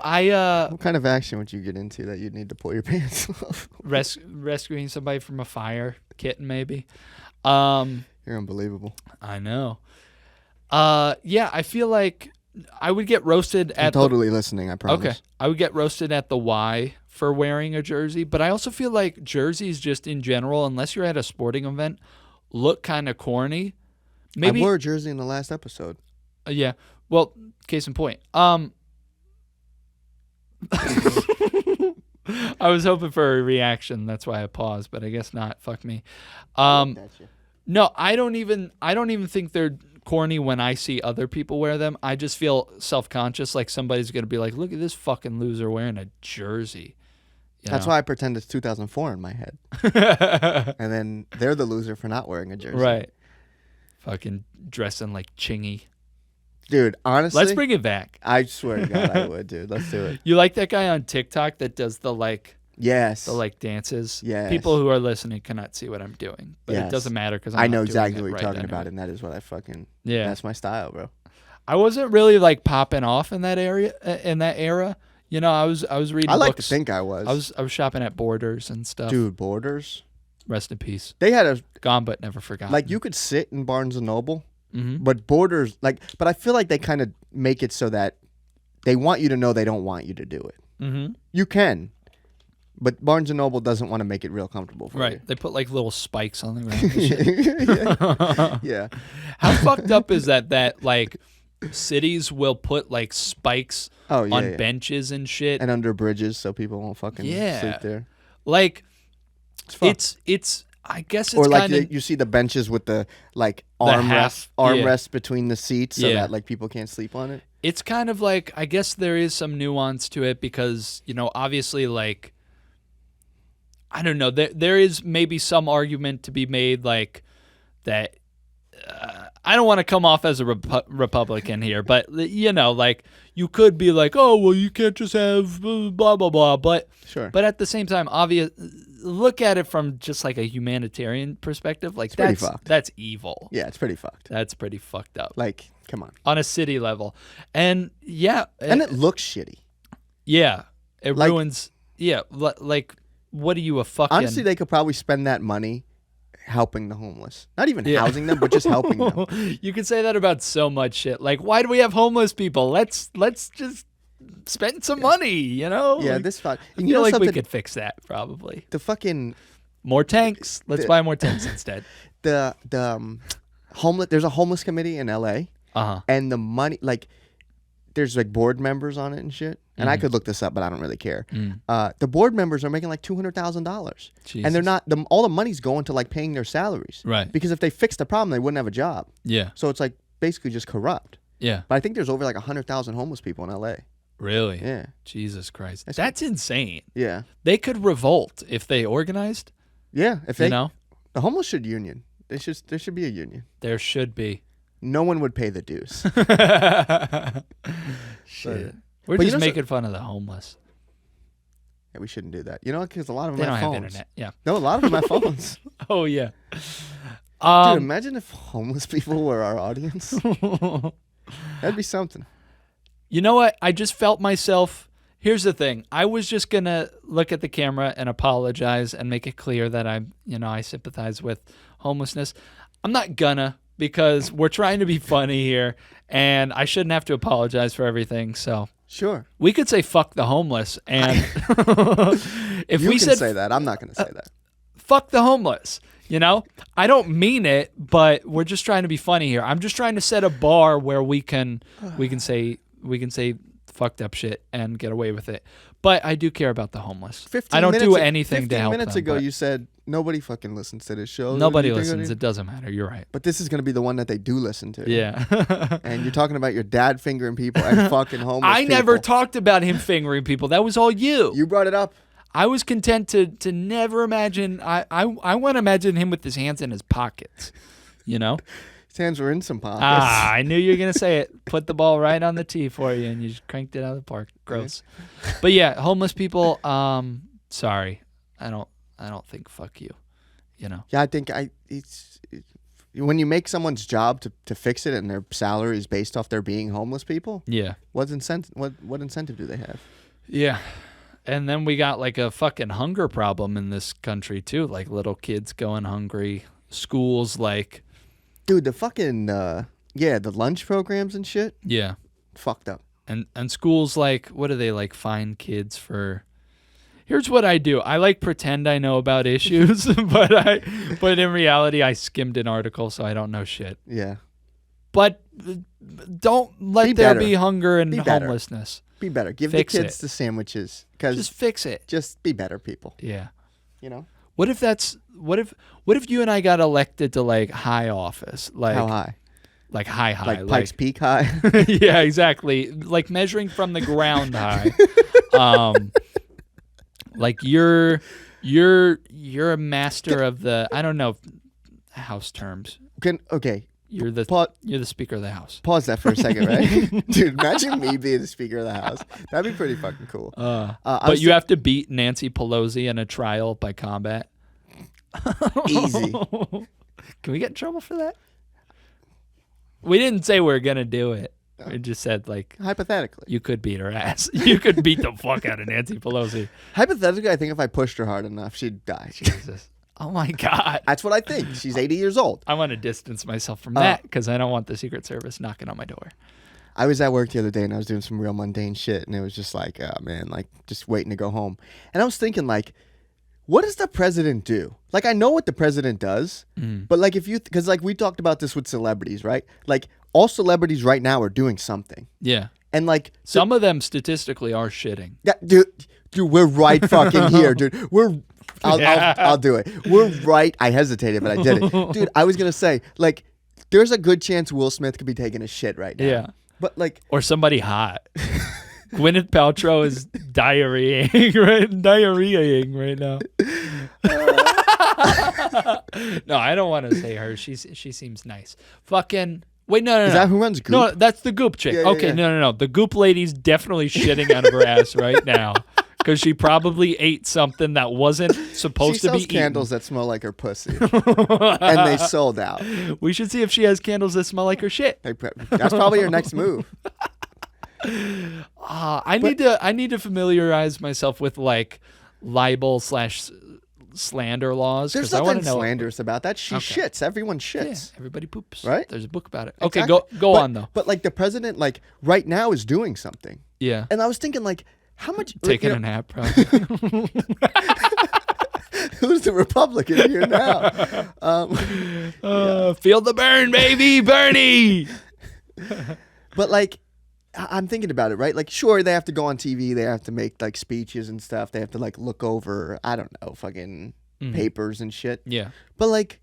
What kind of action would you get into that you'd need to pull your pants off? rescuing somebody from a fire, kitten maybe. You're unbelievable. I know. Yeah, I feel like I would get roasted I'm at totally listening, I promise. Okay. I would get roasted at the Y for wearing a jersey, but I also feel like jerseys just in general, unless you're at a sporting event, look kind of corny. Maybe I wore a jersey in the last episode. Yeah. Well, case in point. I was hoping for a reaction. That's why I paused, but I guess not. Fuck me. No, I don't even think they're corny when I see other people wear them. I just feel self-conscious, like somebody's going to be like, look at this fucking loser wearing a jersey. That's why I pretend it's 2004 in my head. And then they're the loser for not wearing a jersey. Right. Fucking dressing like Chingy. Dude, honestly. Let's bring it back. I swear to God I would, dude. Let's do it. You like that guy on TikTok that does the Yes. dances? Yes. People who are listening cannot see what I'm doing, but it doesn't matter because I know exactly what you're talking about, and that is what I fucking. Yeah. That's my style, bro. I wasn't really like popping off in that era. You know, I was reading I like books. to think I was. I was shopping at Borders and stuff. Dude, Borders. Rest in peace. They had Gone but never forgotten. like you could sit in Barnes and Noble, Mm-hmm. but Borders but I feel like they kind of make it so that they want you to know they don't want you to do it. Mm-hmm. You can, but Barnes and Noble doesn't want to make it real comfortable for Right. you. They put like little spikes on the ground. Yeah. How fucked up is that like cities will put like spikes on benches and shit And under bridges so people won't fucking sleep there. Like It's it's I guess it's or like kind of you see the benches with the like armrest between the seats so that like people can't sleep on it. It's kind of like, I guess there is some nuance to it because, you know, obviously like I don't know, there is maybe some argument to be made like that. I don't want to come off as a Republican here, but you know, like you could be like, oh well, you can't just have blah blah blah, but sure. But at the same time, look at it from just like a humanitarian perspective. Like that's evil. Yeah, it's pretty fucked. That's pretty fucked up. Like, come on. A city level, and yeah, and it looks shitty. Yeah, it ruins. Yeah, like what are you a fucking? Honestly, they could probably spend that money helping the homeless. Not even housing them, but just helping them. You could say that about so much shit. Like, why do we have homeless people? Let's just spend some money, you know? Yeah, like, this fuck. I feel like we could fix that probably. The fucking more tanks. Let's buy more tanks instead. The homeless. There's a homeless committee in LA. And the money, like, there's like board members on it and shit. And I could look this up, but I don't really care. The board members are making like $200,000, and they're not. All the money's going to like paying their salaries, right? Because if they fixed the problem, they wouldn't have a job. Yeah. So it's like basically just corrupt. Yeah. But I think there's over like 100,000 homeless people in LA. Really? Yeah. Jesus Christ. That's insane. Yeah. They could revolt if they organized. Yeah. If they, the homeless should union. There should be a union. There should be. No one would pay the dues. Shit. We're just making fun of the homeless. Yeah, we shouldn't do that. You know, because a lot of them don't have phones. have internet. Yeah. No, a lot of them have phones. Oh yeah. Dude, imagine if homeless people were our audience. That'd be something. You know what? I just felt myself. Here's the thing. I was just going to look at the camera and apologize and make it clear that I sympathize with homelessness. I'm not gonna, because we're trying to be funny here and I shouldn't have to apologize for everything. So Sure. we could say fuck the homeless, and if You we can said say that. I'm not going to say that. fuck the homeless, I don't mean it, but we're just trying to be funny here. I'm just trying to set a bar where we can say fucked up shit and get away with it. But I do care about the homeless. I don't do anything to help 15 minutes them, ago, but you said nobody fucking listens to this show. nobody You think listens. It doesn't matter. You're right. But this is going to be the one that they do listen to. Yeah. And you're talking about your dad fingering people and fucking homeless I never people. talked about him fingering people. That was all you. You brought it up. I was content to never imagine. I want to imagine him with his hands in his pockets. His hands were in some pockets. I knew you were gonna say it. Put the ball right on the tee for you, and you just cranked it out of the park. Gross. But yeah, homeless people. Sorry, I don't think fuck you. Yeah, I think when you make someone's job to fix it and their salary is based off their being homeless people. Yeah. What incentive do they have? Yeah. And then we got like a fucking hunger problem in this country too. Like little kids going hungry. Schools like. Dude, the fucking the lunch programs and shit. Yeah. Fucked up. And schools like, what do they like fine kids for? Here's what I do. I like pretend I know about issues, but in reality I skimmed an article, so I don't know shit. Yeah. But don't let there be hunger and homelessness. Be better. Give Fix the kids it. the sandwiches. Just fix it. Just be better people. Yeah. What if you and I got elected to like high office? Like how high? Like high. Like Pikes Peak high? Yeah, exactly. Like measuring from the ground high. Like you're a master of the, I don't know, house terms. Okay. You're the speaker of the house. Pause that for a second, right? Dude, imagine me being the speaker of the house. That'd be pretty fucking cool. But you have to beat Nancy Pelosi in a trial by combat. Easy. Can we get in trouble for that? We didn't say we were going to do it. We just said, like, hypothetically, you could beat her ass. You could beat the fuck out of Nancy Pelosi. Hypothetically, I think if I pushed her hard enough, she'd die. Jesus. Oh, my God. That's what I think. She's 80 years old. I want to distance myself from that because I don't want the Secret Service knocking on my door. I was at work the other day and I was doing some real mundane shit. And it was just like, oh, man, like just waiting to go home. And I was thinking, like, what does the president do? Like, I know what the president does. But, like, because, like, we talked about this with celebrities, right? Like, all celebrities right now are doing something. Yeah. And, like, some of them statistically are shitting. Yeah, dude, we're right fucking here, dude. I'll do it. We're right. I hesitated, but I did it. Dude, I was going to say, like, there's a good chance Will Smith could be taking a shit right now. Yeah. But, like. Or somebody hot. Gwyneth Paltrow is diarrheaing right now. No, I don't want to say her. She seems nice. Fucking. Wait, no. Is that who runs Goop? No, that's the Goop chick. Yeah, okay, yeah. No. The Goop lady's definitely shitting out of her ass right now because she probably ate something that wasn't supposed to be eaten. She sells candles that smell like her pussy, and they sold out. We should see if she has candles that smell like her shit. That's probably her next move. I need to familiarize myself with like libel / slander laws. There's nothing slanderous about that. She shits. Everyone shits. Yeah, everybody poops. Right? There's a book about it. Exactly. Okay, go on though. But like the president, like right now, is doing something. Yeah. And I was thinking, like, how much taking a nap, probably. Who's the Republican here now? Feel the burn, baby, Bernie. But like, I'm thinking about it, right? Like, sure, they have to go on TV. They have to make like speeches and stuff. They have to like look over, I don't know, fucking papers and shit. Yeah. But like,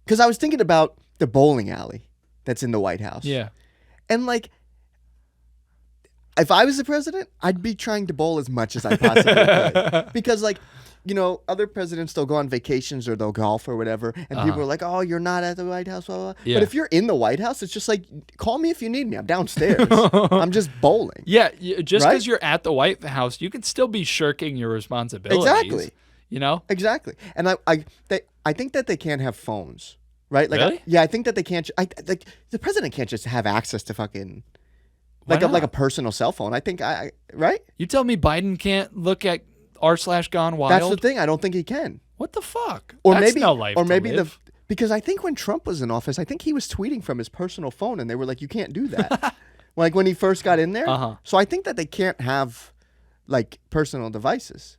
because I was thinking about the bowling alley that's in the White House. Yeah. And like, if I was the president, I'd be trying to bowl as much as I possibly could. Because like, you know, other presidents, they'll go on vacations or they'll golf or whatever. And people are like, oh, you're not at the White House, blah, blah, blah. Yeah. But if you're in the White House, it's just like, call me if you need me. I'm downstairs. I'm just bowling. Yeah, just Right? because you're at the White House, you can still be shirking your responsibilities. Exactly. You know? Exactly. And I think that they can't have phones, right? Like, Really? I think that they can't. Like the president can't just have access to fucking like a personal cell phone. I think right. You tell me Biden can't look at r/Gone Wild? That's the thing. I don't think he can. What the fuck? Or That's maybe no life or to maybe live. because I think when Trump was in office, I think he was tweeting from his personal phone, and they were like, "You can't do that." Like when he first got in there. Uh-huh. So I think that they can't have like personal devices,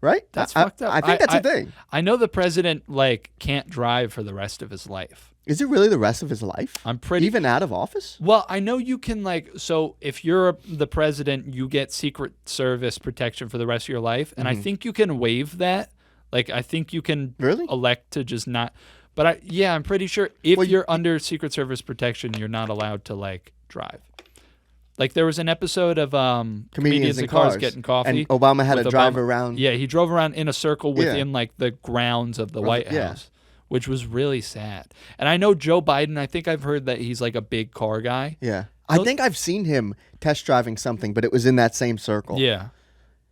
right? That's fucked up. I think that's a thing. I know the president like can't drive for the rest of his life. Is it really the rest of his life? I'm pretty even out of office. Well, I know you can like so if you're the president, you get Secret Service protection for the rest of your life, and I think you can waive that. Like I think you can Really? elect to just not. But I'm pretty sure if you're under Secret Service protection, you're not allowed to like drive. Like there was an episode of Comedians in Cars Getting Coffee. And Obama had to with drive Obama. around. Yeah, he drove around in a circle within like the grounds of the White yeah. House, which was really sad. And I know Joe Biden, I think I've heard that he's like a big car guy. Yeah. I think I've seen him test driving something, but it was in that same circle. Yeah.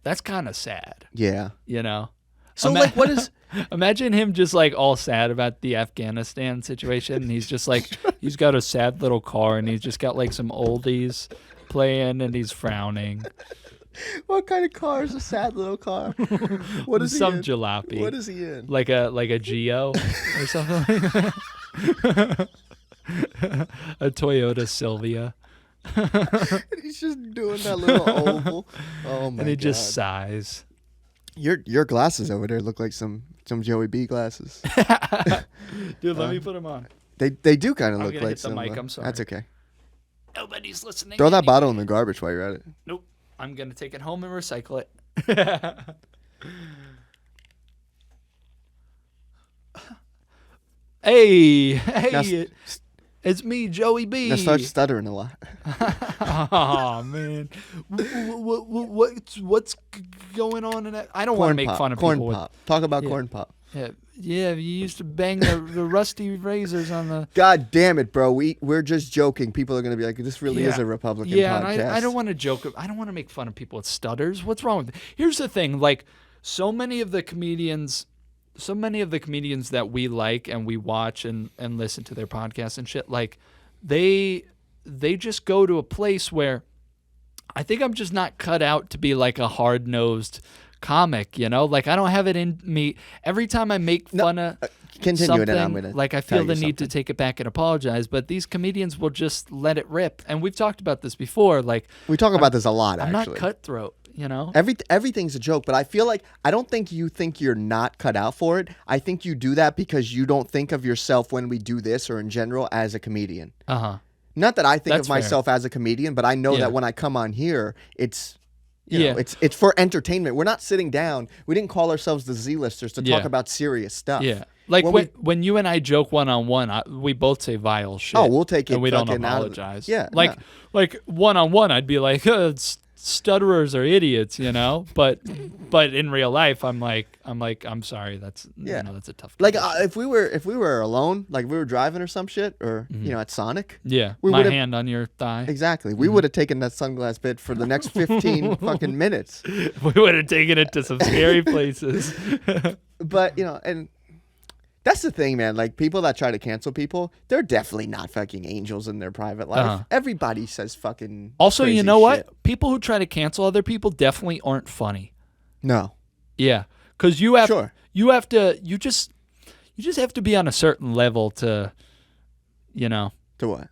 That's kind of sad, Yeah. you know? So like what is Imagine him just like all sad about the Afghanistan situation. And he's just like, he's got a sad little car and he's just got like some oldies playing and he's frowning. what kind of car is a sad little car? What is Some he in? jalopy. What is he in? Like a Geo or something like that. A Toyota Sylvia. He's just doing that little oval. Oh my god. And he just sighs. Your glasses over there look like some Joey B glasses. Dude, let me put them on. They do kind of I'm look gonna like hit the some. mic, I'm sorry. That's okay. Nobody's listening. Throw that anyway. bottle in the garbage while you're at it. Nope. I'm going to take it home and recycle it. Hey, Now, it's me, Joey B. now start stuttering a lot. Oh man, what's going on in that? I don't want to make fun of corn people. pop. Talk about corn pop. Yeah, you used to bang the rusty razors on the. God damn it, bro. We're just joking. People are gonna be like, this really is a Republican podcast. And I don't want to joke. I don't want to make fun of people with stutters. What's wrong with it? Here's the thing. Like, so many of the comedians that we like and we watch and listen to their podcasts and shit, like, they just go to a place where I think I'm just not cut out to be like a hard-nosed comic, you know? Like, I don't have it in me. Every time I make fun of continue something, it and I'm gonna like, I feel the need to take it back and apologize, but these comedians will just let it rip. And we've talked about this before. Like, we talk about this a lot, I'm actually. not cutthroat, you know? Everything's a joke, but I feel like I don't think you think you're not cut out for it. I think you do that because you don't think of yourself when we do this or in general as a comedian. Uh-huh. Not that I think That's of myself as a comedian, but I know that when I come on here, it's you know, it's for entertainment. We're not sitting down. We didn't call ourselves the Z-listers to talk about serious stuff. Yeah. Like when you and I joke one-on-one, we both say vile shit. Oh, we'll take it and we don't fucking out of apologize. yeah. Like one-on-one, I'd be like, stutterers are idiots, you know? But in real life, I'm sorry. That's you know, that's a tough Like condition. if we were alone, like we were driving or some shit, or you know, at Sonic. Yeah. we My would've- hand on your thigh. Exactly. We would have taken that sunglass bit for the next 15 fucking minutes. We would have taken it to some scary places. But, you know, and that's the thing, man. Like, people that try to cancel people, they're definitely not fucking angels in their private life. Uh-huh. Everybody says fucking Also, crazy you know shit. what? People who try to cancel other people definitely aren't funny. No. Yeah, because you just have to be on a certain level to, you know. To what?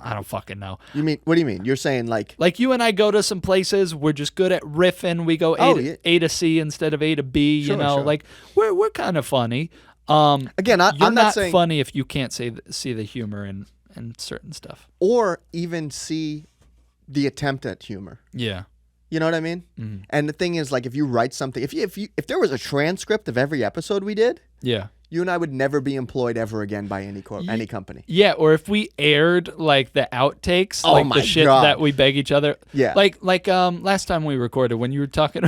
I don't fucking know. You mean, what do you mean? You're saying like you and I go to some places, we're just good at riffing. We go A to C instead of A to B. Sure, you know, sure. like we're kind of funny. again, You're I'm not saying funny if you can't see the humor in certain stuff. or even see the attempt at humor. Yeah. You know what I mean? Mhm. And the thing is, like, if you write something, if there was a transcript of every episode we did, Yeah. you and I would never be employed ever again by any company. Yeah, or if we aired like the outtakes, Oh like my the shit God. that we beg each other. Yeah. Like last time we recorded when you were talking.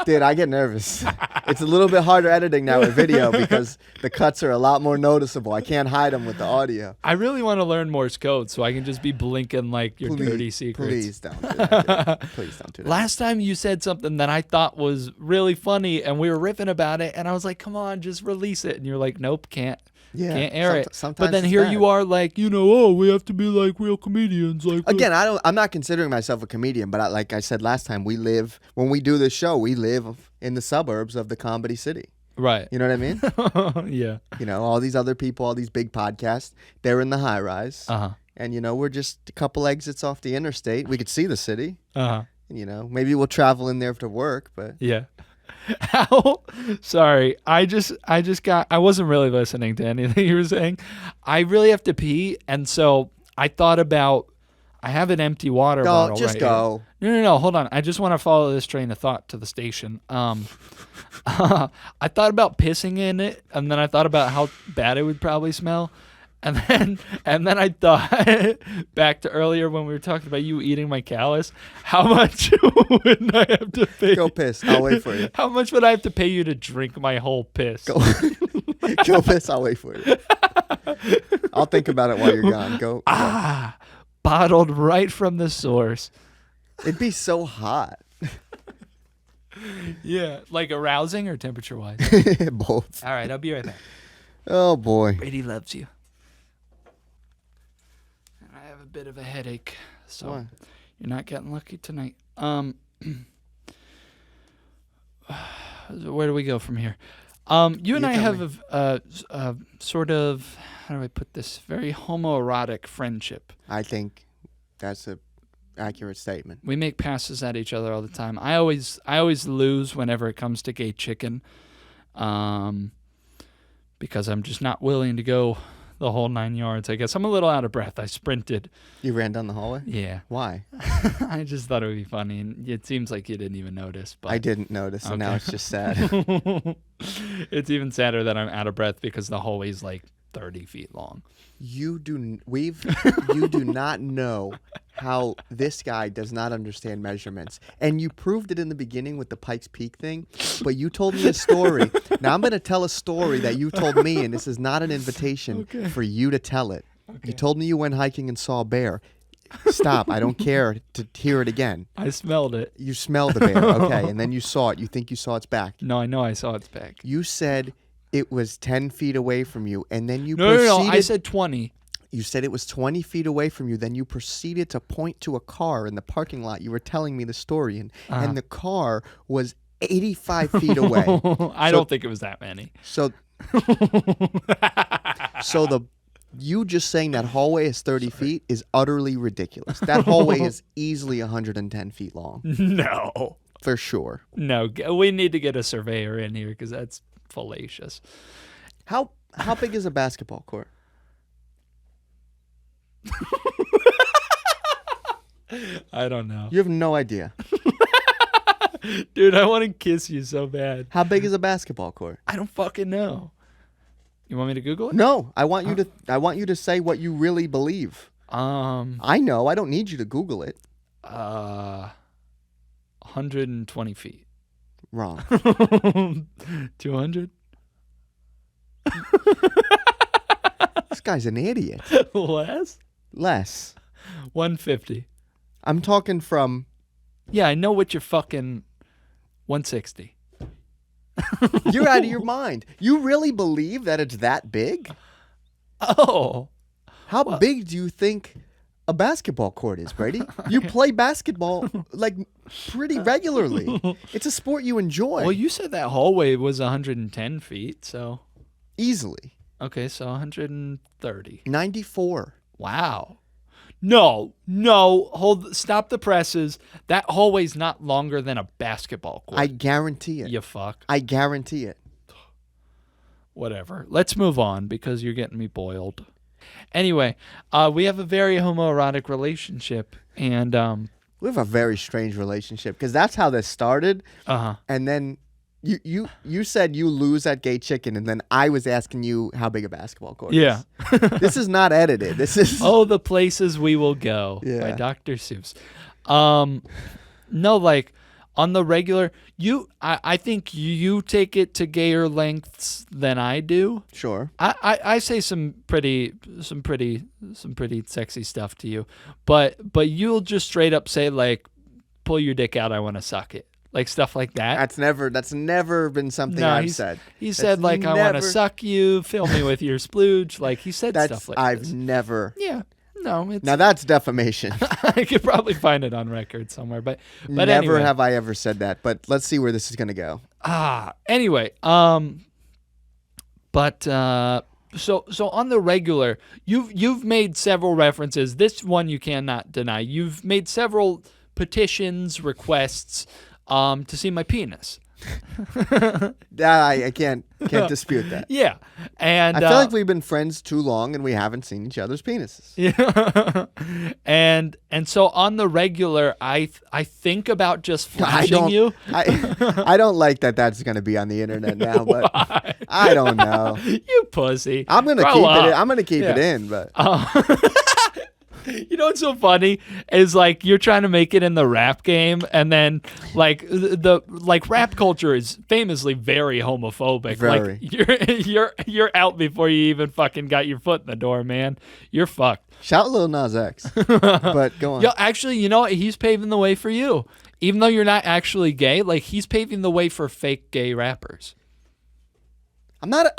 Dude, I get nervous. It's a little bit harder editing now with video because the cuts are a lot more noticeable. I can't hide them with the audio. I really want to learn Morse code so I can just be blinking like your dirty secrets. Please don't do that. Dude. Please don't do that. Last time you said something that I thought was really funny and we were riffing about it and I was like, come on, just release it. And you're like, nope, can't. Yeah, Can't air it. sometimes But then it's here bad. you are like, oh, we have to be like real comedians. Like Again, I'm not considering myself a comedian, but like I said last time, when we do this show, we live in the suburbs of the Comedy City. Right. You know what I mean? Yeah. All these other people, all these big podcasts, they're in the high rise. Uh-huh. And, we're just a couple exits off the interstate. We could see the city. Uh-huh. And, maybe we'll travel in there to work, but. Yeah. How? Sorry, I wasn't really listening to anything you were saying. I really have to pee, and so I thought about. I have an empty water bottle. Just right go. Here. No. Hold on. I just want to follow this train of thought to the station. I thought about pissing in it, and then I thought about how bad it would probably smell. And then I thought back to earlier when we were talking about you eating my callus. How much would I have to pay? Go piss. I'll wait for you. How much would I have to pay you to drink my whole piss? Go piss. I'll wait for you. I'll think about it while you're gone. Go. Bottled right from the source. It'd be so hot. Yeah, like arousing or temperature wise. Both. All right, I'll be right back. Oh boy. Brady loves you. I have a bit of a headache, so Why? you're not getting lucky tonight. Where do we go from here? You and I have a sort of, how do I put this, very homoerotic friendship. I think that's a accurate statement. We make passes at each other all the time. I always lose whenever it comes to gay chicken, because I'm just not willing to go the whole 9 yards. I guess I'm a little out of breath. I sprinted. You ran down the hallway? Yeah. Why? I just thought it would be funny, and it seems like you didn't even notice. But I didn't notice, and now it's just sad. It's even sadder that I'm out of breath because the hallway's like 30 feet long. You do not know how this guy does not understand measurements. And you proved it in the beginning with the Pikes Peak thing, but you told me a story. Now I'm going to tell a story that you told me, and this is not an invitation for you to tell it. Okay. You told me you went hiking and saw a bear. Stop. I don't care to hear it again. I smelled it. You smelled the bear. Okay. And then you saw it. You think you saw its back. No, I know I saw its back. You said it was 10 feet away from you, and then you proceeded... No, I said 20. You said it was 20 feet away from you. Then you proceeded to point to a car in the parking lot. You were telling me the story, and the car was 85 feet away. I don't think it was that many. So you just saying that hallway is 30 feet is utterly ridiculous. That hallway is easily 110 feet long. No. For sure. No, we need to get a surveyor in here because that's fallacious. How big is a basketball court? I don't know. You have no idea. Dude, I want to kiss you so bad. How big is a basketball court? I don't fucking know. You want me to Google it? No, I want you to say what you really believe. I know. I don't need you to Google it. 120 feet. Wrong. 200? This guy's an idiot. Less? Less. 150. I'm talking from... Yeah, I know what you're fucking... 160. You're out of your mind. You really believe that it's that big? Oh. How big do you think a basketball court is, Brady? You play basketball like pretty regularly. It's a sport you enjoy. Well, you said that hallway was 110 feet, so... Easily. Okay, so 130. 94. Wow. No, stop the presses. That hallway's not longer than a basketball court. I guarantee it. You fuck. I guarantee it. Whatever. Let's move on because you're getting me boiled. Anyway, we have a very homoerotic relationship, and we have a very strange relationship because that's how this started. And then you said you lose at gay chicken, and then I was asking you how big a basketball court is. Yeah. This is not edited. This is the places we will go by Dr. Seuss. No, like on the regular, I think you take it to gayer lengths than I do. Sure. I say some pretty sexy stuff to you, but you'll just straight up say like, pull your dick out, I want to suck it. like stuff like that. That's never been something I've said. He said like, I want to suck you, fill me with your splooge. Like he said stuff like I've this. never. Yeah. No, it's Now that's defamation. I could probably find it on record somewhere, but Never anyway. have I ever said that. But let's see where this is going to go. Anyway, but so on the regular, you've made several references. This one you cannot deny. You've made several petitions, requests, to see my penis. I can't dispute that. Yeah, and I feel like we've been friends too long and we haven't seen each other's penises. Yeah, and so on the regular, I think about just flashing you. I don't like that. That's going to be on the internet now, but I don't know. You pussy. I'm going to keep it. I'm going to keep it in, but. You know what's so funny is like you're trying to make it in the rap game, and then like the rap culture is famously very homophobic. Very. Like you're out before you even fucking got your foot in the door, man. You're fucked. Shout Lil Nas X. But go on. Yo, actually, you know what? He's paving the way for you. Even though you're not actually gay, like he's paving the way for fake gay rappers. I'm not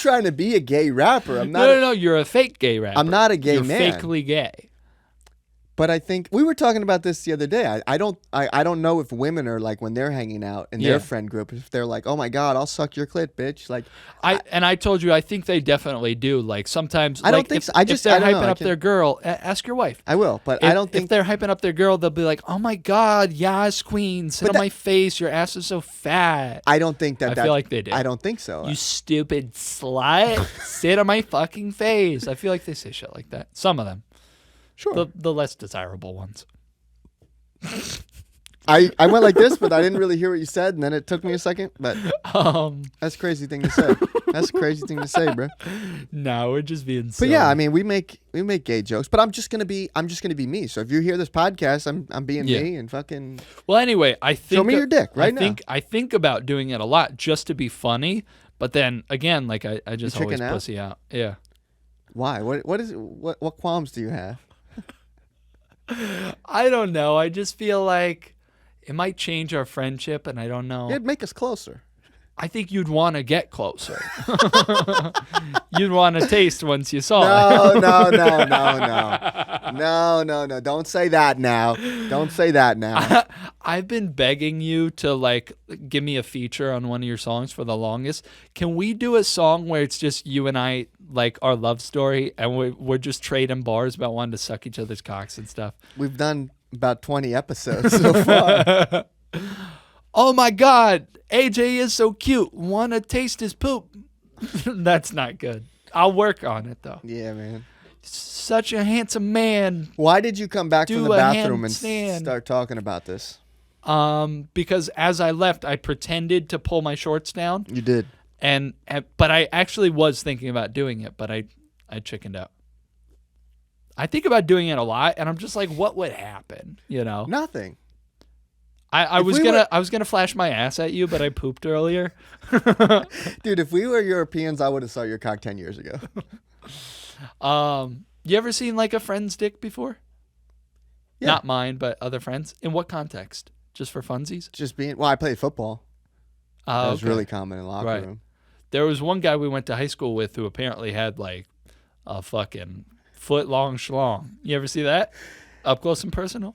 trying to be a gay rapper. I'm not. No. You're a fake gay rapper. I'm not a gay man. You're fakely gay. But I think we were talking about this the other day. I don't know if women are like when they're hanging out in their friend group, if they're like, oh my God, I'll suck your clit, bitch. Like I told you, I think they definitely do. Like sometimes I don't think so. If they're hyping up their girl, ask your wife. I will, but I don't think if they're hyping up their girl, they'll be like, oh my God, yes, queen, sit on my face. Your ass is so fat. I don't think that. I feel like they do. I don't think so. You stupid slut, sit on my fucking face. I feel like they say shit like that. Some of them. Sure. The less desirable ones. I went like this, but I didn't really hear what you said, and then it took me a second. But that's a crazy thing to say. That's a crazy thing to say, bro. No, we're just being silly. But yeah, I mean, we make gay jokes, but I'm just gonna be me. So if you hear this podcast, I'm being me and fucking. Well, anyway, I think show me your dick right now. I think about doing it a lot just to be funny, but then again, like I just always pussy out. Yeah. Why? What qualms do you have? I don't know. I just feel like it might change our friendship, and I don't know. It'd make us closer. I think you'd want to get closer. You'd want to taste once you saw it. No. Don't say that now. Don't say that now. I've been begging you to like give me a feature on one of your songs for the longest. Can we do a song where it's just you and I, like our love story, and we're just trading bars about wanting to suck each other's cocks and stuff? We've done about 20 episodes so far. Oh my God, AJ is so cute. Wanna taste his poop? That's not good. I'll work on it though. Yeah, man. Such a handsome man. Why did you come back from the bathroom and start talking about this? Because as I left, I pretended to pull my shorts down. You did. But I actually was thinking about doing it, but I chickened out. I think about doing it a lot, and I'm just like, what would happen? You know? Nothing. I was gonna flash my ass at you, but I pooped earlier. Dude, if we were Europeans, I would have saw your cock 10 years ago. You ever seen like a friend's dick before? Yeah. Not mine, but other friends. In what context? Just for funsies? I played football. That was really common in the locker room. There was one guy we went to high school with who apparently had like a fucking foot-long schlong. You ever see that? Up close and personal?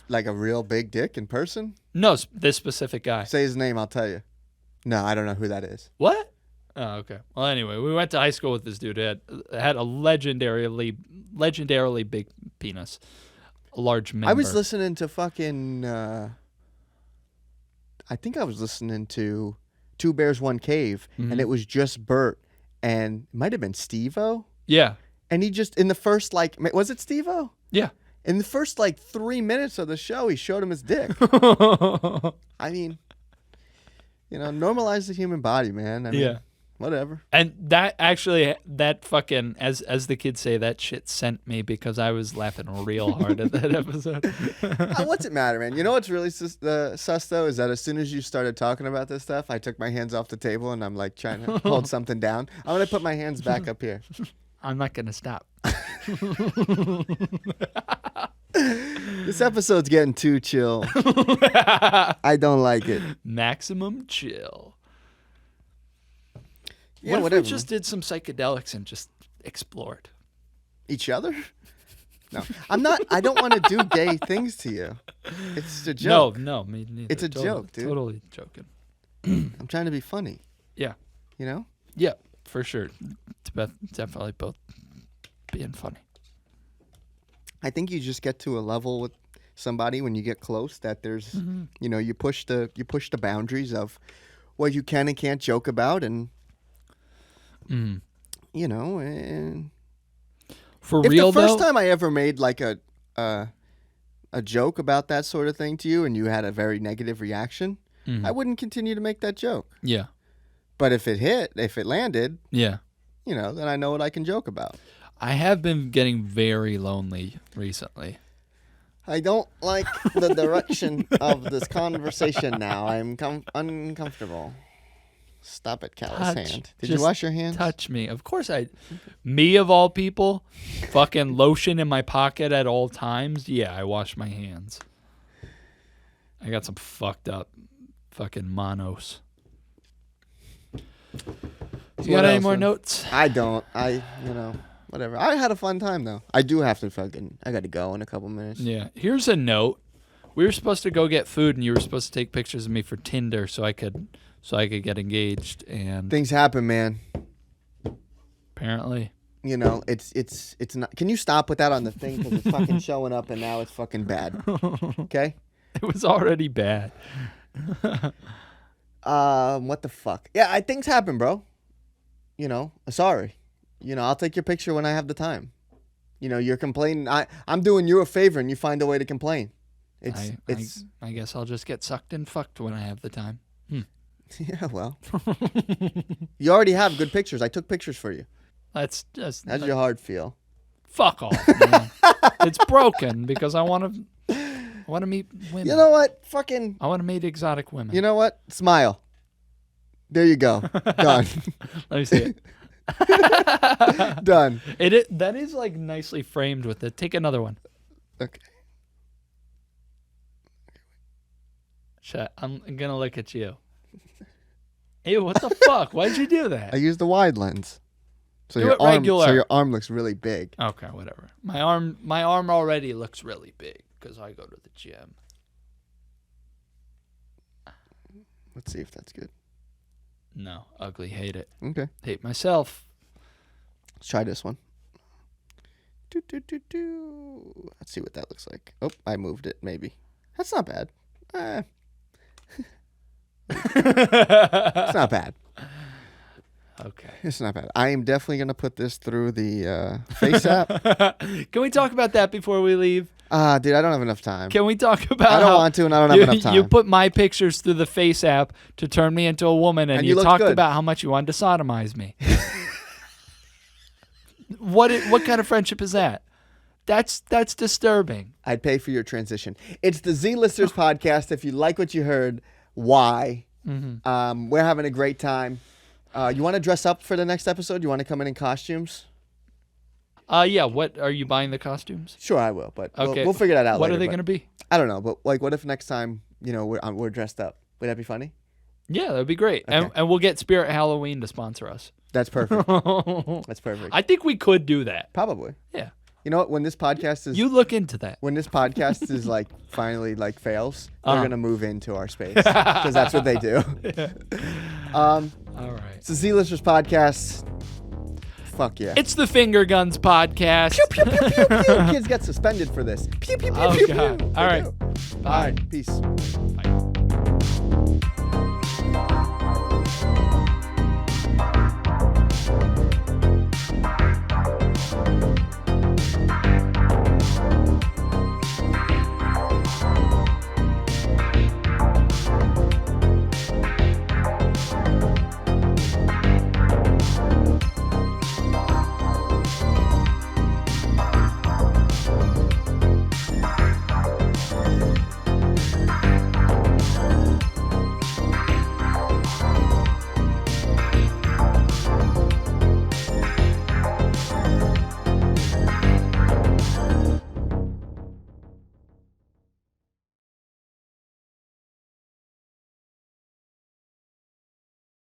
Like a real big dick in person? No, this specific guy. Say his name, I'll tell you. No, I don't know who that is. What? Oh, okay. Well, anyway, we went to high school with this dude who had a legendarily big penis. A large member. I was listening to fucking... I think I was listening to Two Bears, One Cave, and it was just Bert, and it might have been Steve-O. Yeah. And he just, in the first, like... Was it Steve-O? Yeah. In the first, 3 minutes of the show, he showed him his dick. I mean, normalize the human body, man. I mean, whatever. And that fucking, as the kids say, that shit sent me because I was laughing real hard at that episode. What's it matter, man? You know what's really sus, though, is that as soon as you started talking about this stuff, I took my hands off the table and I'm like trying to hold something down. I'm going to put my hands back up here. I'm not going to stop. This episode's getting too chill. I don't like it. Maximum chill. Yeah, what whatever. if we just did some psychedelics and just explored? Each other? No, I'm not. I don't want to do gay things to you. It's a joke. No, me neither. It's a joke, dude. Totally joking. I'm trying to be funny. Yeah. You know? Yeah, for sure. Definitely both being funny. I think you just get to a level with somebody when you get close that there's, you know, you push the boundaries of what you can and can't joke about, and you know, and for if real the first though, time I ever made like a joke about that sort of thing to you, and you had a very negative reaction, I wouldn't continue to make that joke. yeah, But if it landed, yeah. you know, then I know what I can joke about. I have been getting very lonely recently. I don't like the direction of this conversation now. I'm uncomfortable. Stop it, callous hand. Did you wash your hands? Touch me. Of course me of all people, fucking lotion in my pocket at all times. Yeah, I wash my hands. I got some fucked up fucking monos. You got any more notes? I don't. Whatever. I had a fun time though. I do have to I got to go in a couple minutes. Yeah. Here's a note. We were supposed to go get food, and you were supposed to take pictures of me for Tinder so I could get engaged. And Things happen, man. apparently, You know, it's not. Can you stop with that on the thing, because it's fucking showing up and now it's fucking bad. Okay. it was already bad. What the fuck? Yeah, things happen, bro. You know, sorry. You know, I'll take your picture when I have the time. You know, you're complaining. I'm doing you a favor, and you find a way to complain. I guess I'll just get sucked and fucked when I have the time. Yeah, well, you already have good pictures. I took pictures for you. That's just How's your heart feel? fuck off. Man. It's broken because I want to meet women. You know what? Fucking. I want to meet exotic women. You know what? Smile. There you go. Done. Let me see it. Done. That is like nicely framed with it. Take another one. Okay. Chat. I'm gonna look at you. Ew, what the fuck? Why'd you do that? I used the wide lens. So Do your it arm, regular. so your arm looks really big. Okay, whatever. My arm already looks really big because I go to the gym. Let's see if that's good. No, ugly. Hate it. Okay. Hate myself. Let's try this one. Let's see what that looks like. Oh, I moved it. Maybe. That's not bad. It's not bad. Okay. It's not bad. I am definitely going to put this through the Face app. Can we talk about that before we leave? Dude, I don't have enough time. Can we talk about I don't how want to, and I don't have enough time. You put my pictures through the Face app to turn me into a woman, and you looked talked good. about how much you wanted to sodomize me. What kind of friendship is that? That's disturbing. I'd pay for your transition. It's the Z-Listers podcast. If you like what you heard, why? Mm-hmm. We're having a great time. You want to dress up for the next episode? You want to come in costumes? Yeah. What are you buying the costumes? Sure, I will, but Okay. we'll figure that out What later. are they but going to be? I don't know, but like, what if next time, you know, we're dressed up? Would that be funny? Yeah, that'd be great. Okay. And we'll get Spirit Halloween to sponsor us. That's perfect. That's perfect. I think we could do that. Probably. Yeah. You know what? When this podcast is You look into that. when this podcast is like finally like fails, they're gonna move into our space because that's what they do. All right. It's the Z-Listers podcast. Fuck yeah. It's the Finger Guns podcast. Pew, pew, pew, pew, pew. Kids get suspended for this. Pew, pew, pew, Oh, pew, God. pew. All They right. do. Bye. Peace.